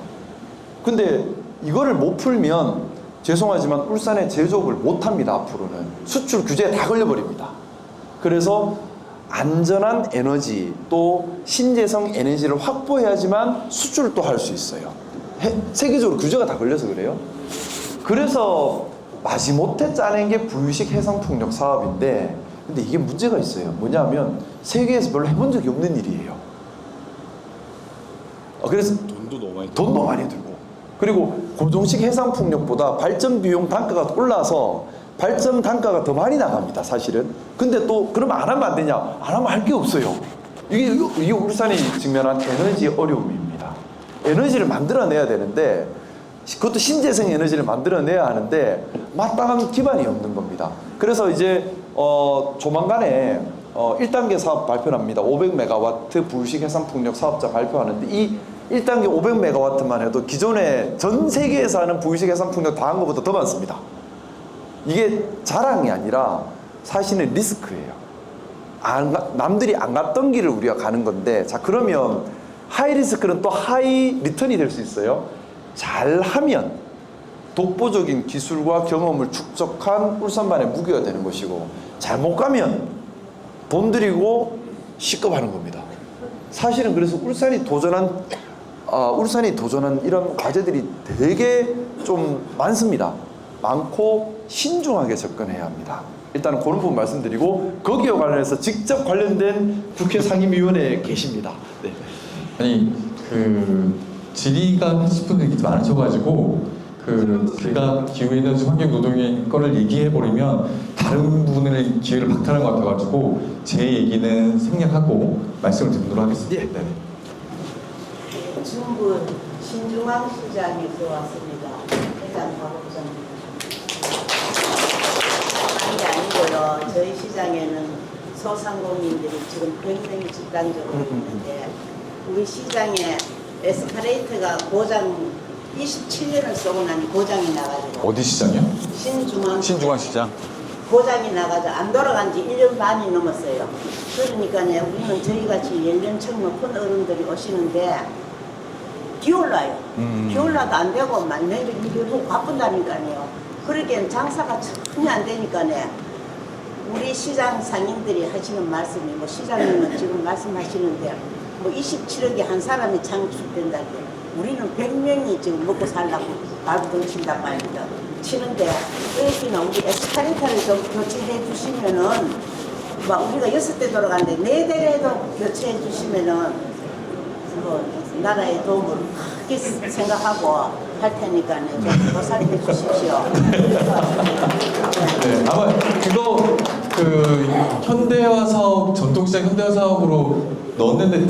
근데 이거를 못 풀면 죄송하지만 울산의 제조업을 못합니다. 앞으로는 수출 규제에 다 걸려버립니다. 그래서 안전한 에너지 또 신재생 에너지를 확보해야지만 수출을 또 할 수 있어요. 세계적으로 규제가 다 걸려서 그래요. 그래서 마지못해 짜낸 게 부유식 해상풍력 사업인데, 근데 이게 문제가 있어요. 뭐냐면 세계에서 별로 해본 적이 없는 일이에요. 그래서 돈도 많이 들고 그리고 고정식 해상풍력보다 발전 비용 단가가 올라서 발전 단가가 더 많이 나갑니다, 사실은. 근데 또 그러면 안 하면 안 되냐? 안 하면 할 게 없어요. 이게 울산이 직면한 에너지 어려움입니다. 에너지를 만들어내야 되는데 그것도 신재생 에너지를 만들어내야 하는데 마땅한 기반이 없는 겁니다. 그래서 이제 조만간에 1단계 사업 발표합니다. 500메가와트 부유식 해상풍력 사업자 발표하는데 이 1단계 500메가와트만 해도 기존에 전 세계에서 하는 부유식 해상풍력 다 한 것보다 더 많습니다. 이게 자랑이 아니라 사실은 리스크예요. 남들이 안 갔던 길을 우리가 가는 건데, 자 그러면 하이 리스크는 또 하이 리턴이 될 수 있어요. 잘하면 독보적인 기술과 경험을 축적한 울산만의 무기가 되는 것이고, 잘못 가면 돈 들이고 시급하는 겁니다. 사실은 그래서 울산이 도전한 이런 과제들이 되게 좀 많습니다. 많고 신중하게 접근해야 합니다. 일단은 그런 부분 말씀드리고, 거기에 관련해서 직접 관련된 국회 상임위원회에 계십니다. 네. 아니 질의가 10분 얘기 많으셔가지고 제가 기후에너지 환경노동의 거를 얘기해버리면 다른 부분을 기회를 박탈한 것 같아가지고 제 얘기는 생략하고 말씀을 듣도록 하겠습니다. 예. 네. 중군 신중왕 시장에서 왔습니다. 회장 박업자입니다. 그런 게 아니고요. 저희 시장에는 소상공인들이 지금 굉장히 집단적으로 있는데 우리 시장에 에스컬레이터가 고장 27년을 쓰고 나니 고장이 나가지고 어디 시장이요? 신중앙시장. 고장이 나가지고 안 돌아간 지 1년 반이 넘었어요. 그러니까요, 우리는 저희같이 연령층 높은 어른들이 오시는데 비 올라요. 비 올라도 안 되고 만년에 일하고 바쁜다니까요. 그러기엔 장사가 전혀 안 되니까요. 우리 시장 상인들이 하시는 말씀이 뭐 시장님은 지금 말씀하시는데 뭐 27억에 한 사람이 창출된다고 우리는 100명이 지금 먹고 살라고 발부둥 친단 말입니다. 치는데 여기는 우리 에스컬레이터를 좀 교체해 주시면은 막 우리가 6대 돌아가는데 4대라도 교체해 주시면은 뭐 나라의 도움을 크게 생각하고 할 테니까요. 좀 보살펴 주십시오. 네, 아마 그거 그 현대화 사업, 전통시장 현대화 사업으로 넣었는데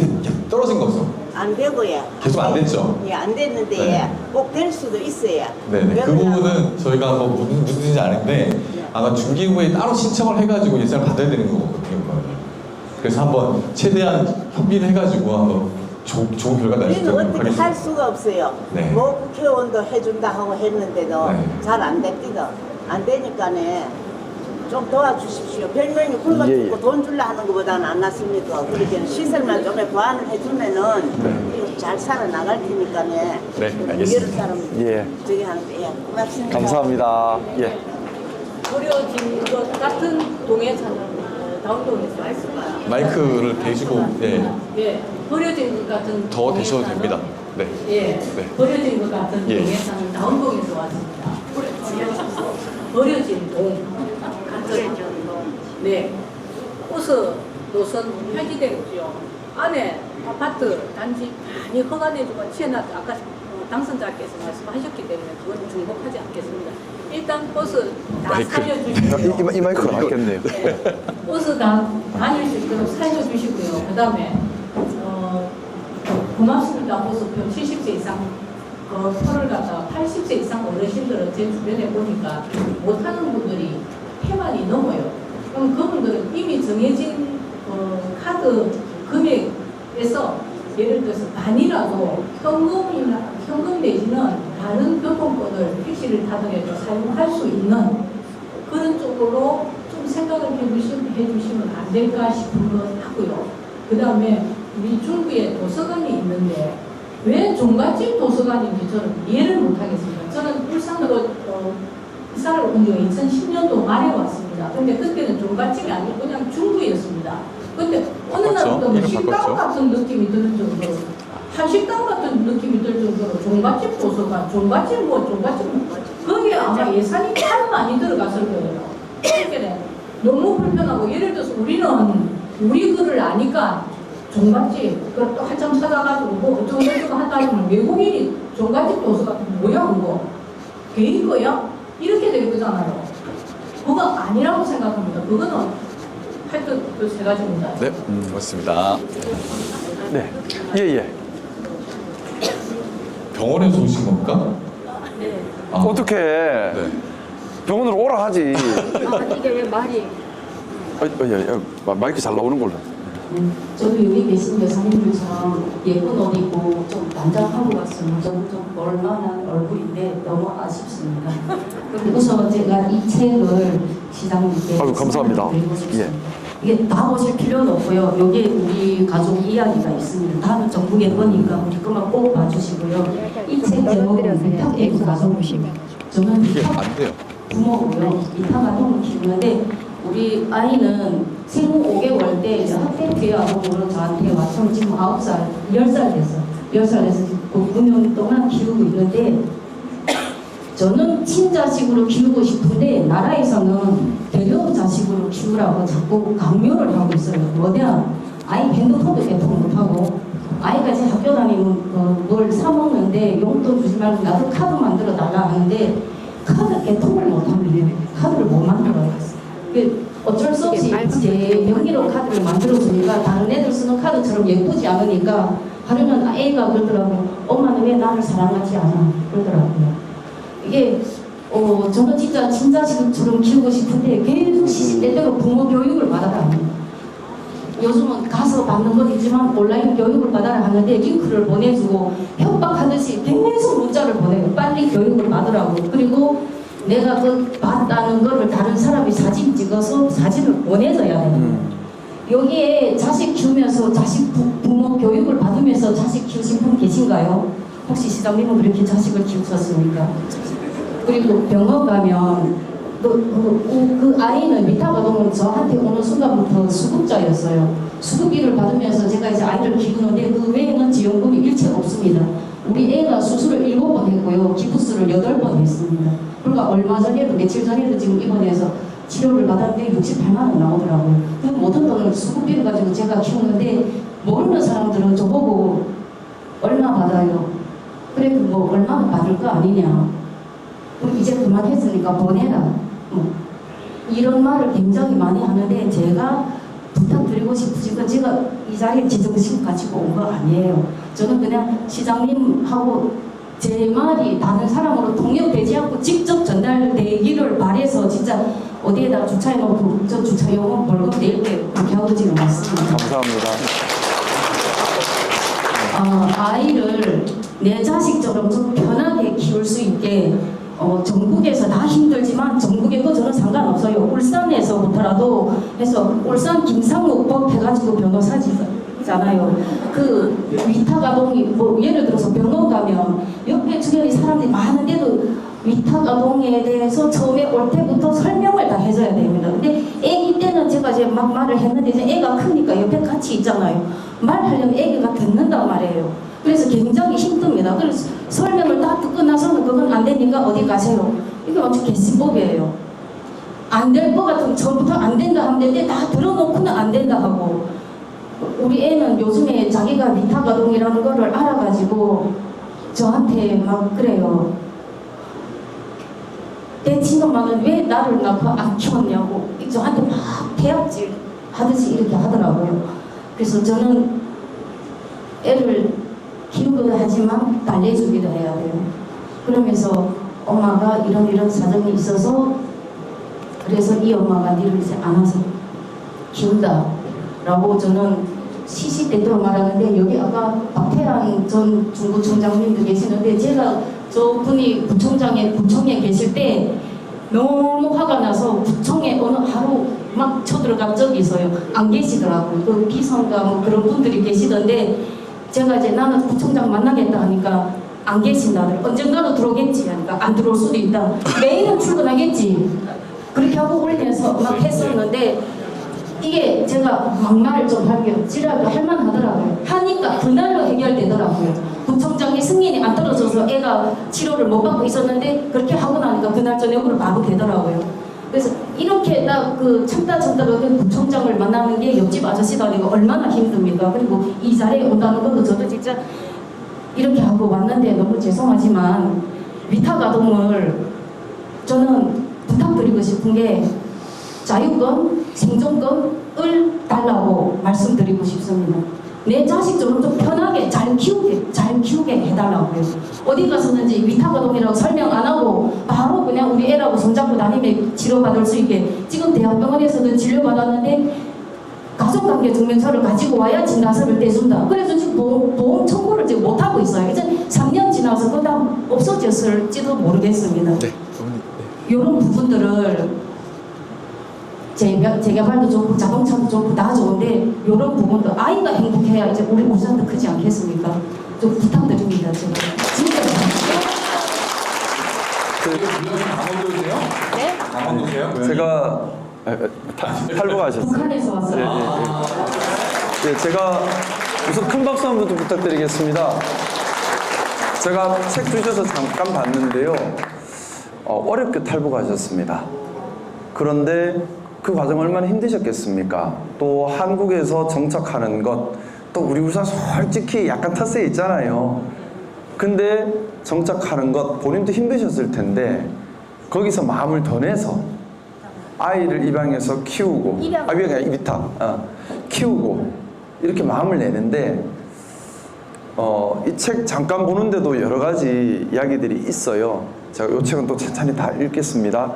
떨어진 거죠? 안 되고요. 계속 안 됐죠? 예, 안 됐는데 네. 꼭 될 수도 있어요. 네네. 그 부분은 저희가 한번 무슨 일인지 아는데 아마 중기 후에 따로 신청을 해가지고 예산을 받아야 되는 거거든요. 그래서 한번 최대한 협의를 해가지고 한번 좋은 결과 날 수 우리는 있도록 어떻게 할 하겠습니다. 수가 없어요. 네. 뭐 국회의원도 해준다 하고 했는데도 네. 잘 안 됩니다. 안 되니까네 좀 도와주십시오. 별명이 굶어 예, 죽고 돈 줄라 하는 것보다는 안 낫습니까? 그렇게 시설만 좀 보완을 해주면은 이거 잘 살아나갈 테니까네. 네, 알겠습니다. 여러 사람 예. 저기 하는데 예, 고맙습니다. 감사합니다. 예. 버려진 것 같은 동해차는 다운동에서 있을까요? 마이크를 대시고 네. 예, 버려진 것 같은 더 대셔도 동해차는- 됩니다. 네. 예, 네. 버려진 것 같은 예. 동해차는 다운동에서 왔습니다. 버려진 동 같은 네, 버스 노선 폐지되고요. 안에 아파트 단지 많이 허가내주고 취해놨 아까 당선자께서 말씀하셨기 때문에 그건 중복하지 않겠습니다. 일단 버스 다 마이크. 살려주시고요. 이 마이크가 낫겠네요. 네. 버스 다 다닐 수 있도록 살려주시고요. 그 다음에 고맙습니다. 버스표 70세 이상 표를 갖다가 80세 이상 어르신들은 제 주변에 보니까 못하는 분들이 8만이 넘어요. 그럼 그분들은 이미 정해진 카드 금액에서 예를 들어서 반이라도 현금 내지는 다른 교통권을 택시를 타더라도 사용할 수 있는 그런 쪽으로 좀 생각을 해주시면 안 될까 싶은 것 하고요. 그 다음에 우리 중구에 도서관이 있는데 왜 종갓집 도서관인지 저는 이해를 못하겠습니다. 저는 울산으로 이사를 온 지가 2010년도 말에 왔습니다. 근데 그때는 종갓집이 아니고 그냥 중구였습니다. 근데 어느 날부터 이름 식당 바꿨죠? 같은 느낌이 들 정도로 한식당 같은 느낌이 들 정도로 종갓집 도서관, 종갓집 거기에 아마 예산이 참 많이 들어갔을 거예요. 그러니까 너무 불편하고 예를 들어서 우리는 우리 글을 아니까 종갓집 그걸 또 한참 찾아가지고 뭐 어쩌고저쩌고 하다 보면 외국인이 종갓집 도서관 뭐야 그거 개인 거야? 이렇게 될 거잖아요. 그거 아니라고 생각합니다. 그거는 하여튼 그 세 가지입니다. 네, 고맙습니다. 네. 예, 예. 병원에서 오신 겁니까? 네. 아, 어떻게 네. 병원으로 오라 하지. 이게 왜 말이 마이크 잘 나오는 걸로. 저도 여기 계신 여사님들처럼 예쁜 옷 입고 좀 난장하고 갔으면 좀 볼만한 얼굴인데 너무 아쉽습니다. 그래서 제가 이 책을 시장님께 아유, 감사합니다. 드리고 싶습니다. 이게 다 보실 필요는 없고요. 여기 우리 가족 이야기가 있습니다. 다음에 전국에 거니까 우리 것만 꼭 봐주시고요. 이 책 제목은 위탁 에그 가족입니다. 저는 이게 위탁 안 돼요. 부모고요. 위탁 가족을 키우는데 우리 아이는 생후 5개월 때 이제 학대피해 아동으로 저한테 와서 지금 9살, 10살 됐어. 10살 돼서 9년 동안 키우고 있는데 저는 친자식으로 키우고 싶은데 나라에서는 데려온 자식으로 키우라고 자꾸 강요를 하고 있어요. 뭐냐? 아이 핸드폰도 개통 못하고 아이가 이제 학교 다니면 뭘 사먹는데 용돈 주지 말고 나도 카드 만들어 달라 하는데 카드 개통을 못합니다. 카드를 못 만들어요. 어쩔 수 없이 제 명의로 카드를 만들어주니까 다른 애들 쓰는 카드처럼 예쁘지 않으니까 하루는 애가 그러더라고. 엄마는 왜 나를 사랑하지 않아? 그러더라고요. 이게 저는 진짜 친자식처럼 키우고 싶은데 계속 시시때때로 부모 교육을 받아라 합니다. 요즘은 가서 받는 건 있지만 온라인 교육을 받아라 하는데 링크를 보내주고 협박하듯이 계속 문자를 보내요. 빨리 교육을 받으라고. 그리고 내가 그 받다는 거를 다른 사람이 사진 찍어서 사진을 보내줘야 돼요. 여기에 자식 키우면서 부모 교육을 받으면서 자식 키우신 분 계신가요? 혹시 시장님은 그렇게 자식을 키우셨습니까? 그리고 병원 가면 그 아이는 미타가동은 저한테 어느 순간부터 수급자였어요. 수급비를 받으면서 제가 이제 아이를 키우는데 그 외에는 지원금이 일체 없습니다. 우리 애가 수술을 7번 했고요. 기부스를 8번 했습니다. 그러니까 얼마 전에도 며칠 전에도 지금 입원해서 치료를 받았는데 68만 원 나오더라고요. 그 모든 돈을 수급비를 가지고 제가 키우는데 모르는 사람들은 저보고 얼마 받아요? 그래 뭐 얼마나 받을 거 아니냐. 그럼 이제 그만했으니까 보내라. 이런 말을 굉장히 많이 하는데 제가 부탁드리고 싶으신 건 제가 이 자리에 제정신 가지고 온 거 아니에요. 저는 그냥 시장님하고 제 말이 다른 사람으로 통역되지 않고 직접 전달되기를 바래서 진짜 어디에다 주차해놓고 저 주차요금 벌금 낼게 그렇게 하고 지금 왔습니다. 감사합니다. 아이를 내 자식처럼 좀 편하게 키울 수 있게 전국에서 다 힘들지만 전국에도 저는 상관없어요. 울산에서부터라도 해서 울산 김상욱법 해가지고 변호사잖아요. 그 위탁아동이 뭐 예를 들어서 병원 가면 옆에 주변에 사람들이 많은데도 위탁아동에 대해서 처음에 올 때부터 설명을 다 해줘야 됩니다. 근데 애기 때는 제가 이제 막 말을 했는데 이제 애가 크니까 옆에 같이 있잖아요. 말하려면 애기가 듣는단 말이에요. 그래서 굉장히 힘듭니다. 그래서 설명을 다 듣고 나서는 그건 안 되니까 어디 가세요. 이게 완전 개신법이에요. 안 될 것 같으면 처음부터 안 된다 하면 되는데 다 들어놓고는 안 된다 하고 우리 애는 요즘에 자기가 위탁아동이라는 거를 알아가지고 저한테 막 그래요. 내 친엄마는 왜 나를 낳고 안 키웠냐고 저한테 막 대합질 하듯이 이렇게 하더라고요. 그래서 저는 애를 키우기도 하지만 달래주기도 해야 돼요. 그러면서 엄마가 이런 사정이 있어서 그래서 이 엄마가 니를 이제 안아서 키운다 라고 저는 시시때때로 말하는데 여기 아까 박태환 전 중구청장님도 계시는데 제가 저분이 구청에 계실 때 너무 화가 나서 구청에 어느 하루 막 쳐들어간 적이 있어요. 안 계시더라고요. 그 비서인가 뭐 그런 분들이 계시던데 제가 이제 나는 구청장 만나겠다 하니까 안 계신다더라고요. 언젠가는 들어오겠지 하니까 안 들어올 수도 있다. 매일은 출근하겠지. 그렇게 하고 올려서 막 했었는데 이게 제가 막말을 좀 할게요. 지랄도 할만하더라고요. 하니까 그날로 해결되더라고요. 구청장이 승인이 안 떨어져서 애가 치료를 못 받고 있었는데 그렇게 하고 나니까 그날 저녁으로 바로 되더라고요. 그래서 이렇게 딱 그 참다가 그 구청장을 만나는 게 옆집 아저씨도 아니고 얼마나 힘듭니까? 그리고 이 자리에 온다는 것도 저도 진짜 이렇게 하고 왔는데 너무 죄송하지만 위탁아동을 저는 부탁드리고 싶은 게 자유권, 생존권을 달라고 말씀드리고 싶습니다. 내 자식처럼 좀 편하게 잘 키우게 해달라고요. 어디 가서든지 위탁아동이라고 설명 안 하고 바로 그냥 우리 애라고 손잡고 다니면 치료받을 수 있게 지금 대학병원에서도 진료받았는데 가족관계 증명서를 가지고 와야 진단서를 떼준다. 그래서 지금 보험 청구를 지금 못하고 있어요. 이제 3년 지나서 그거 다 없어졌을지도 모르겠습니다. 네. 이런 부분들을 재개발도 좋고 자동차도 좋고 다 좋은데 이런 부분도 아이가 행복해야 이제 우리 울산도 크지 않겠습니까? 좀 부탁드립니다. 제가 진짜 강원도세요? 네? 강원도세요? 제가 탈북하셨어요. 북한에서 왔어요. 네, 제가 우선 큰 박수 한 번 좀 부탁드리겠습니다. 제가 책 주셔서 잠깐 봤는데요. 어렵게 탈북하셨습니다. 그런데 그 과정 얼마나 힘드셨겠습니까? 또 한국에서 정착하는 것, 또 우리 울산 솔직히 약간 텃세 있잖아요. 근데 정착하는 것 본인도 힘드셨을 텐데 거기서 마음을 더 내서 아이를 입양해서 키우고 키우고 이렇게 마음을 내는데 이 책 잠깐 보는데도 여러 가지 이야기들이 있어요. 제가 이 책은 또 찬찬히 다 읽겠습니다.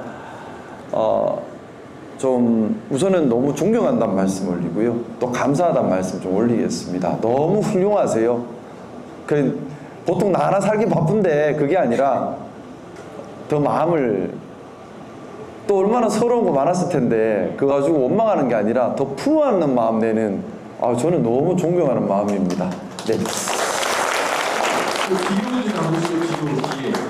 좀 우선은 너무 존경한다는 말씀 올리고요. 또 감사하다는 말씀 좀 올리겠습니다. 너무 훌륭하세요. 보통 나 하나 살기 바쁜데 그게 아니라 더 마음을 또 얼마나 서러운 거 많았을 텐데 그거 가지고 원망하는 게 아니라 더 품어안는 마음 내는 저는 너무 존경하는 마음입니다. 네.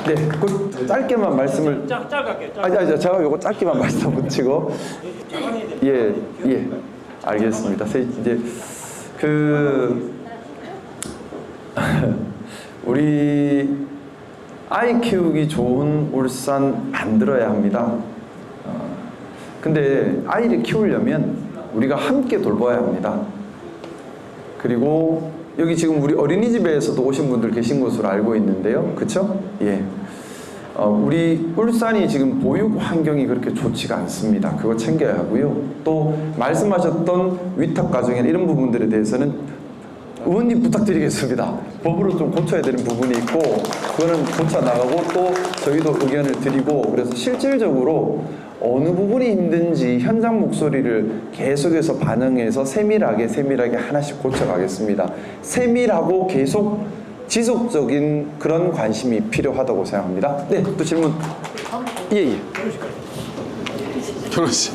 네, 그 짧게만 말씀을 짧게. 아니 제가 요거 짧게만 말씀 붙이고 예 알겠습니다. 이제 우리 아이 키우기 좋은 울산 만들어야 합니다. 근데 아이를 키우려면 우리가 함께 돌봐야 합니다. 그리고 여기 지금 우리 어린이집에서도 오신 분들 계신 것으로 알고 있는데요. 그쵸? 예. 우리 울산이 지금 보육 환경이 그렇게 좋지가 않습니다. 그거 챙겨야 하고요. 또 말씀하셨던 위탁 가정이나 이런 부분들에 대해서는 의원님 부탁드리겠습니다. 법으로 좀 고쳐야 되는 부분이 있고 그거는 고쳐 나가고 또 저희도 의견을 드리고 그래서 실질적으로 어느 부분이 힘든지 현장 목소리를 계속해서 반영해서 세밀하게 하나씩 고쳐가겠습니다. 세밀하고 계속 지속적인 그런 관심이 필요하다고 생각합니다. 네, 또 질문. 예. 결혼식.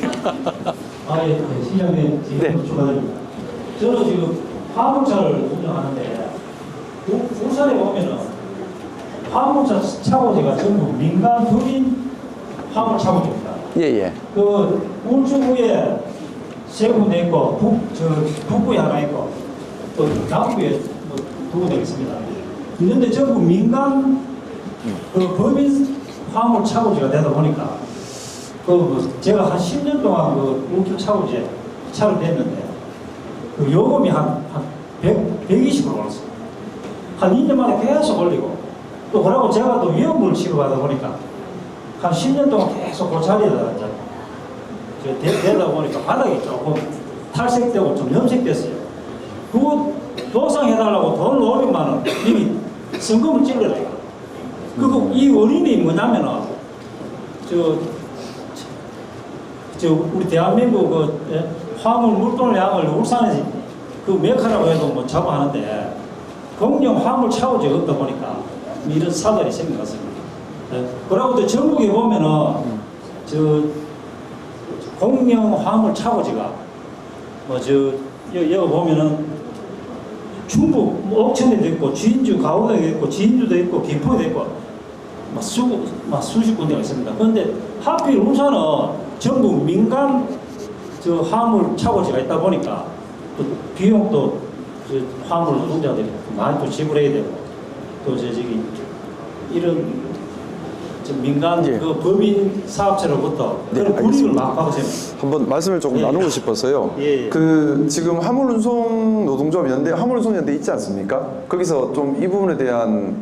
시장님 지금 네. 축하드립니다. 저는 지금 화물차를 운영하는데 울산에 보면은 화물차 차고지가 전부 민간 법인 화물 차고지입니다. 예. 그 울주구에 세 군데 있고 북부에 하나 있고 또 남부에 두 군데 있습니다. 있는데 전부 민간 그 법인 화물 차고지가 되다 보니까 제가 한 10년 동안 울주 차고지에 차를 댔는데 그 요금이 한 120으로 올랐어요. 한 2년 만에 계속 올리고 또 그러고 제가 또 위험물 취급하다 보니까 한 10년 동안 계속 그 자리에다가 되다 보니까 바닥이 조금 탈색되고 좀 염색됐어요. 그거 도상해달라고 돈 500만 원 이미 성금을 찔러요. 그리고 이 원인이 뭐냐면은 우리 대한민국 화물 물동 양을 울산에서 메카라고 해도 뭐 잡아하는데 공영 화물 차고지가 없다 보니까 이런 사달이 생긴 것 같습니다. 그러고 또 전국에 보면은 공영 화물 차고지가 여기 보면은 충북 옥천에도 있고 진주 가운데도 있고 진주도 있고 김포에도 있고 수십 군데가 있습니다. 그런데 하필 울산은 전부 민간 화물 차고지가 있다 보니까 또 비용도 화물 노동자들이 많이 또 지불해야 되고 또 이런 민간 그 법인 사업체로부터 그런 불이익을 막 받고 있습니다. 한번 말씀을 조금 나누고 싶어서요. 지금 화물운송 노동조합연대, 화물운송연대 있지 않습니까? 거기서 좀 이 부분에 대한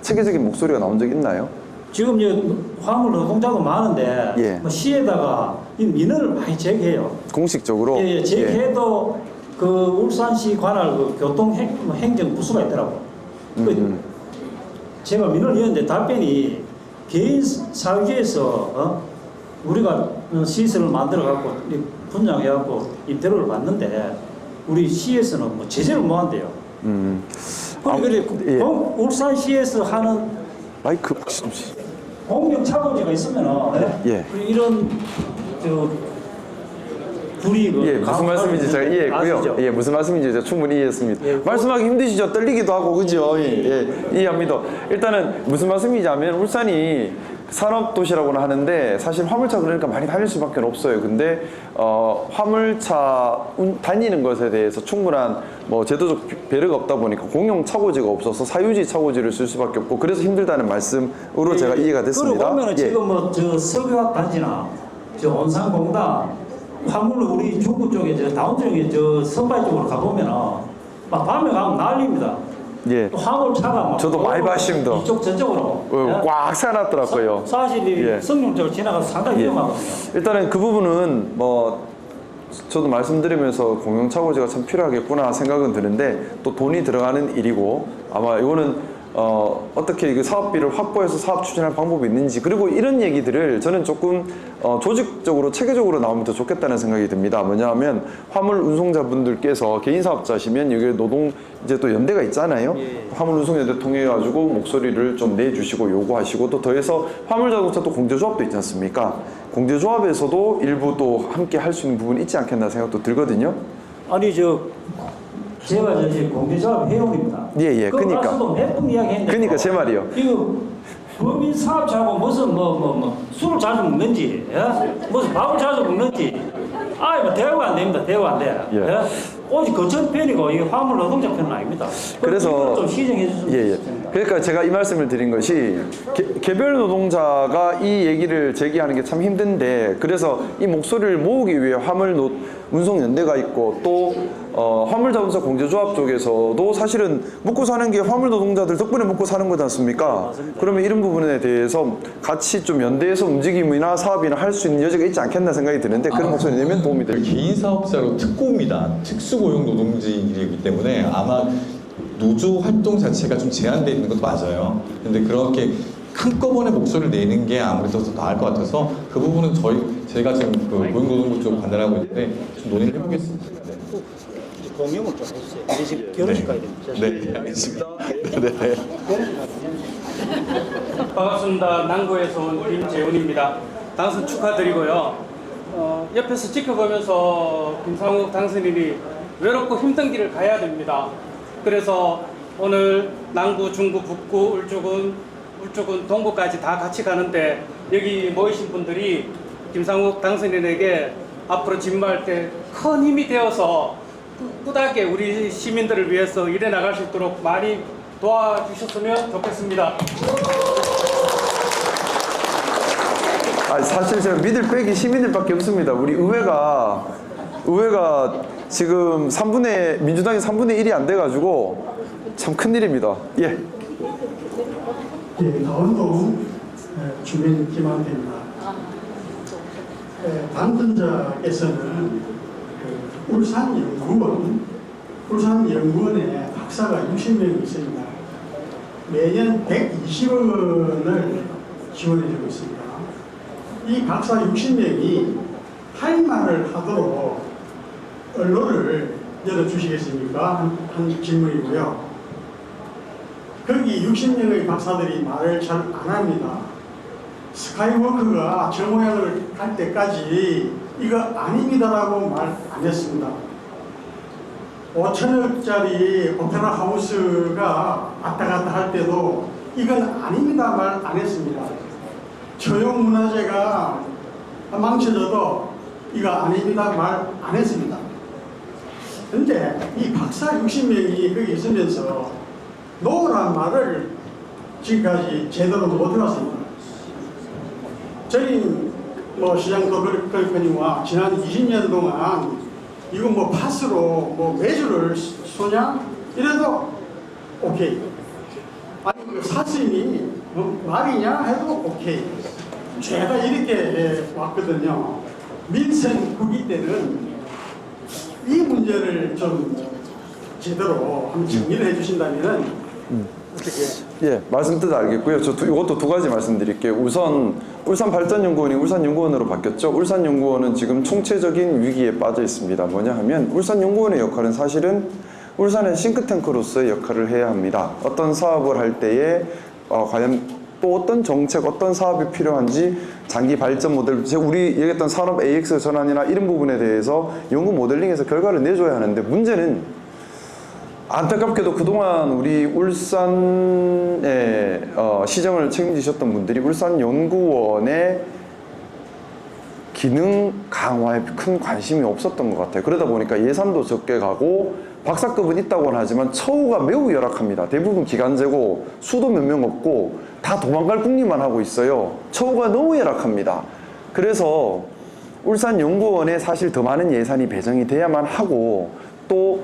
체계적인 목소리가 나온 적 있나요? 지금 화물 노동자도 많은데 시에다가 이 민원을 많이 제기해요. 공식적으로? 제기해도 그 울산시 관할 교통행정부수가 있더라고요. 제가 민원을 이었는데 답변이 개인 사유지에서 우리가 시설을 만들어갖고 분양해갖고 임대료를 받는데 우리 시에서는 뭐 제재를 못 한대요. 울산시에서 하는 마이크 공영 차고지가 있으면은 이런 불이익을 무슨 말씀인지 제가 이해했고요. 무슨 말씀인지 제가 충분히 이해했습니다. 말씀하기 힘드시죠? 떨리기도 하고 그죠? 이해합니다. 일단은 무슨 말씀이냐면 울산이 산업도시라고는 하는데 사실 화물차 그러니까 많이 다닐 수밖에 없어요. 근데 화물차 다니는 것에 대해서 충분한 제도적 배려가 없다 보니까 공용 차고지가 없어서 사유지 차고지를 쓸 수밖에 없고 그래서 힘들다는 말씀으로 제가 이해가 됐습니다. 그리고 보면은 지금 석유화학 단지나 온산공단 화물로 우리 중부 쪽에 다운 쪽에 선발 쪽으로 가보면은 막 밤에 가면 난리입니다. 화물차가 막 저도 많이 봤습니다. 이쪽 저쪽으로 꽉 세놨더라고요. 사실 성룡쪽을 지나가서 상당히 위험하거든요. 일단은 그 부분은 저도 말씀드리면서 공용 차고지가 참 필요하겠구나 생각은 드는데 또 돈이 들어가는 일이고 아마 이거는 어떻게 그 사업비를 확보해서 사업 추진할 방법이 있는지, 그리고 이런 얘기들을 저는 조금 조직적으로 체계적으로 나오면 더 좋겠다는 생각이 듭니다. 뭐냐하면 화물 운송자분들께서 개인 사업자시면 여기 노동 이제 또 연대가 있잖아요. 화물 운송연대 통해 가지고 목소리를 좀 내주시고 요구하시고, 또 더해서 화물자동차 또 공제조합도 있지 않습니까? 공제조합에서도 일부 또 함께 할 수 있는 부분이 있지 않겠나 생각도 들거든요. 아니 제가 이제 공제조합 회원입니다. 예, 그러니까. 몇 번 이야기했는데. 그러니까 제 말이요. 이거 범인 사업자하고 무슨 술을 자주 먹는지, 무슨 밥을 자주 먹는지, 대화가 안 됩니다. 대화가 안 돼. 예. 오직 거천 편이고 이 화물 노동자 편은 아닙니다. 그래서 좀 시정해 주시면 좋겠습니다. 그러니까 제가 이 말씀을 드린 것이 개별 노동자가 이 얘기를 제기하는 게 참 힘든데, 그래서 이 목소리를 모으기 위해 운송연대가 있고, 또 화물자동차 공제조합 쪽에서도 사실은 먹고 사는 게 화물 노동자들 덕분에 먹고 사는 거지 않습니까? 맞습니다. 그러면 이런 부분에 대해서 같이 좀 연대해서 움직임이나 사업이나 할 수 있는 여지가 있지 않겠나 생각이 드는데, 그런 목소리 내면 도움이 됩니다. 개인 사업자로 특고입니다. 특수고용 노동직이기 때문에 아마 노조 활동 자체가 좀 제한되어 있는 것도 맞아요. 근데 그렇게 한꺼번에 목소리를 내는 게 아무래도 더 나을 것 같아서 그 부분은 제가 지금 그 고용노동부 쪽 관할하고 있는데 좀 논의를 해보겠습니다. 네. 공유를 좀 해주세요. 이제 지금 결혼식 가야 됩니다. 네, 알겠습니다. 네. 반갑습니다. 남구에서 온 김재훈입니다. 당선 축하드리고요. 옆에서 지켜보면서 김상욱 당선인이 외롭고 힘든 길을 가야 됩니다. 그래서 오늘 남구, 중구, 북구, 울주군, 동구까지 다 같이 가는데, 여기 모이신 분들이 김상욱 당선인에게 앞으로 진마할 때 큰 힘이 되어서 꾸하게 우리 시민들을 위해서 일해 나갈 수 있도록 많이 도와주셨으면 좋겠습니다. 사실 제가 믿을 백이 시민들밖에 없습니다. 우리 의회가 지금 민주당이 3분의 1이 안 돼가지고 참 큰일입니다. 예. 강원도 주민 김한태입니다. 당선자께서는 울산연구원에 박사가 60명이 있습니다. 매년 120억 원을 지원해주고 있습니다. 이 박사 60명이 할 말을 하도록 언론을 열어주시겠습니까? 한 질문이고요. 거기 60명의 박사들이 말을 잘 안 합니다. 스카이워크가 저 모양을 갈 때까지 이거 아닙니다라고 말 안 했습니다. 5천억짜리 오페라 하우스가 왔다 갔다 할 때도 이건 아닙니다 말 안 했습니다. 초용문화재가 망쳐져도 이거 아닙니다 말 안 했습니다. 근데 이 박사 60명이 거기 있으면서 노란 말을 지금까지 제대로 못 해왔습니다. 저희 시장도 그렇거니와 지난 20년 동안 이거 파스로 매주를 쏘냐? 이래도 오케이. 아니 사슴이 말이냐 해도 오케이. 제가 이렇게 왔거든요. 민생 국기 때는 이 문제를 좀 제대로 한번 정리를 해주신다면은 예, 말씀 뜻 알겠고요. 이것도 두 가지 말씀드릴게요. 우선 울산발전연구원이 울산연구원으로 바뀌었죠. 울산연구원은 지금 총체적인 위기에 빠져 있습니다. 뭐냐 하면 울산연구원의 역할은 사실은 울산의 싱크탱크로서의 역할을 해야 합니다. 어떤 사업을 할 때에 과연 또 어떤 정책, 어떤 사업이 필요한지 장기 발전 모델, 우리 얘기했던 산업 AX 전환이나 이런 부분에 대해서 연구 모델링해서 결과를 내줘야 하는데, 문제는 안타깝게도 그동안 우리 울산의 시정을 책임지셨던 분들이 울산연구원의 기능 강화에 큰 관심이 없었던 것 같아요. 그러다 보니까 예산도 적게 가고 박사급은 있다고는 하지만 처우가 매우 열악합니다. 대부분 기간제고 수도 몇 명 없고 다 도망갈 궁리만 하고 있어요. 처우가 너무 열악합니다. 그래서 울산연구원에 사실 더 많은 예산이 배정이 돼야만 하고, 또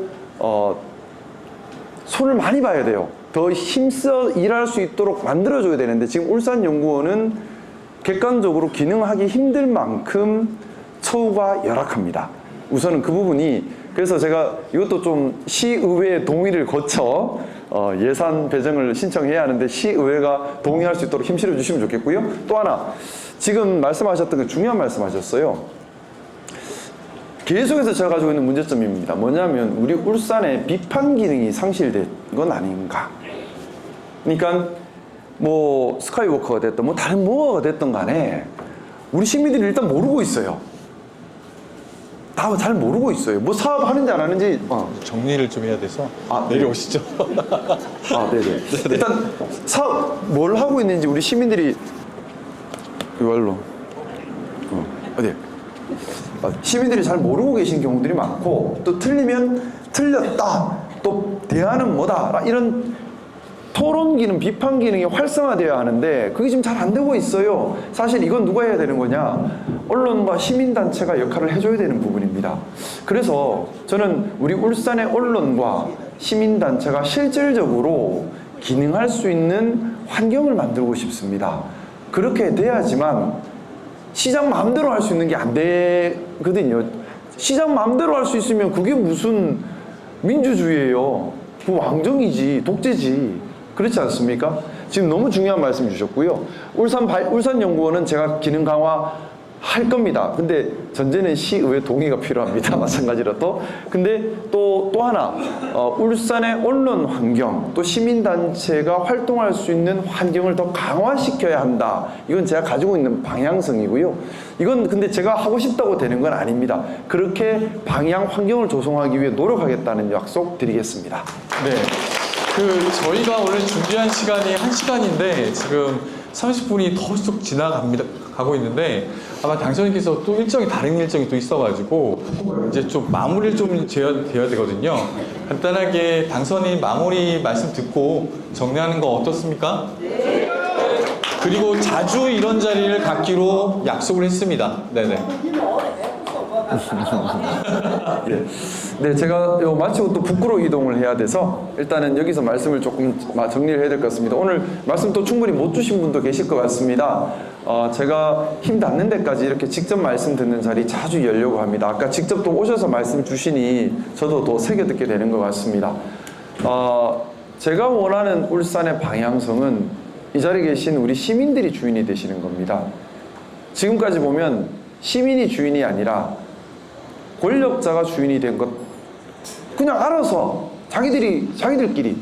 손을 많이 봐야 돼요. 더 힘써 일할 수 있도록 만들어줘야 되는데, 지금 울산연구원은 객관적으로 기능하기 힘들 만큼 처우가 열악합니다. 우선은 그 부분이 그래서 제가 이것도 좀 시의회 동의를 거쳐 예산 배정을 신청해야 하는데 시의회가 동의할 수 있도록 힘실어 주시면 좋겠고요. 또 하나 지금 말씀하셨던 게 중요한 말씀하셨어요. 계속해서 제가 가지고 있는 문제점입니다. 뭐냐면 우리 울산의 비판 기능이 상실된 건 아닌가. 그러니까 뭐 스카이워커가 됐든 뭐 다른 뭐가 됐든 간에 우리 시민들이 일단 모르고 있어요. 다 잘 모르고 있어요. 뭐 사업하는지 안 하는지 정리를 좀 해야 돼서 내려오시죠. 네네. 일단 사업 뭘 하고 있는지 우리 시민들이 이걸로 어디? 시민들이 잘 모르고 계신 경우들이 많고 또 틀리면 틀렸다 또 대안은 뭐다 이런 토론 기능, 비판 기능이 활성화되어야 하는데 그게 지금 잘 안 되고 있어요. 사실 이건 누가 해야 되는 거냐? 언론과 시민단체가 역할을 해줘야 되는 부분입니다. 그래서 저는 우리 울산의 언론과 시민단체가 실질적으로 기능할 수 있는 환경을 만들고 싶습니다. 그렇게 돼야지만 시장 마음대로 할 수 있는 게 안 되거든요. 시장 마음대로 할 수 있으면 그게 무슨 민주주의예요. 그 왕정이지, 독재지. 그렇지 않습니까? 지금 너무 중요한 말씀 주셨고요. 울산연구원은 제가 기능 강화 할 겁니다. 근데 전제는 시의회 동의가 필요합니다. 마찬가지로 또. 근데 또 하나, 울산의 언론 환경, 또 시민단체가 활동할 수 있는 환경을 더 강화시켜야 한다. 이건 제가 가지고 있는 방향성이고요. 이건 근데 제가 하고 싶다고 되는 건 아닙니다. 그렇게 방향 환경을 조성하기 위해 노력하겠다는 약속 드리겠습니다. 네. 저희가 원래 준비한 시간이 1시간인데 지금 30분이 더 쑥 가고 있는데 아마 당선인께서 또 다른 일정이 또 있어가지고 이제 좀 마무리를 좀 되어야 되거든요. 간단하게 당선인 마무리 말씀 듣고 정리하는 거 어떻습니까? 네. 그리고 자주 이런 자리를 갖기로 약속을 했습니다. 네네. 네, 제가 마치고 또 북구로 이동을 해야 돼서 일단은 여기서 말씀을 조금 정리를 해야 될 것 같습니다. 오늘 말씀 또 충분히 못 주신 분도 계실 것 같습니다. 제가 힘 닿는 데까지 이렇게 직접 말씀 듣는 자리 자주 열려고 합니다. 아까 직접 또 오셔서 말씀 주시니 저도 또 새겨 듣게 되는 것 같습니다. 제가 원하는 울산의 방향성은 이 자리에 계신 우리 시민들이 주인이 되시는 겁니다. 지금까지 보면 시민이 주인이 아니라 권력자가 주인이 된 것 그냥 알아서 자기들끼리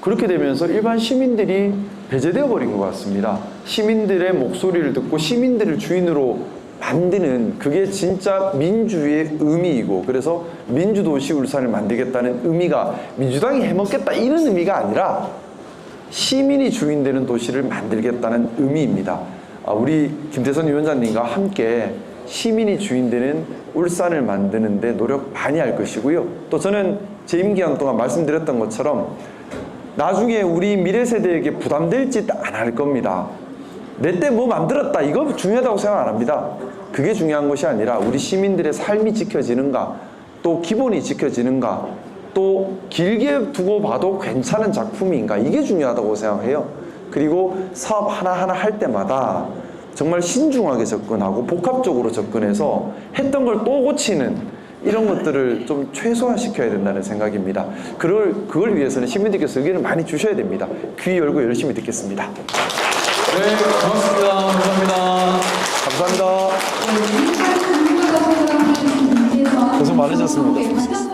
그렇게 되면서 일반 시민들이 배제되어 버린 것 같습니다. 시민들의 목소리를 듣고 시민들을 주인으로 만드는 그게 진짜 민주의 의미이고 그래서 민주도시 울산을 만들겠다는 의미가 민주당이 해먹겠다 이런 의미가 아니라 시민이 주인되는 도시를 만들겠다는 의미입니다. 우리 김태선 위원장님과 함께 시민이 주인되는 울산을 만드는데 노력 많이 할 것이고요. 또 저는 제 임기간 동안 말씀드렸던 것처럼 나중에 우리 미래 세대에게 부담될 짓 안 할 겁니다. 내 때 뭐 만들었다 이거 중요하다고 생각 안 합니다. 그게 중요한 것이 아니라 우리 시민들의 삶이 지켜지는가 또 기본이 지켜지는가 또 길게 두고 봐도 괜찮은 작품인가 이게 중요하다고 생각해요. 그리고 사업 하나하나 할 때마다 정말 신중하게 접근하고 복합적으로 접근해서 했던 걸 또 고치는 이런 것들을 좀 최소화시켜야 된다는 생각입니다. 그걸 위해서는 시민들께서 의견을 많이 주셔야 됩니다. 귀 열고 열심히 듣겠습니다. 네, 고맙습니다. 감사합니다. 감사합니다. 고생 많으셨습니다.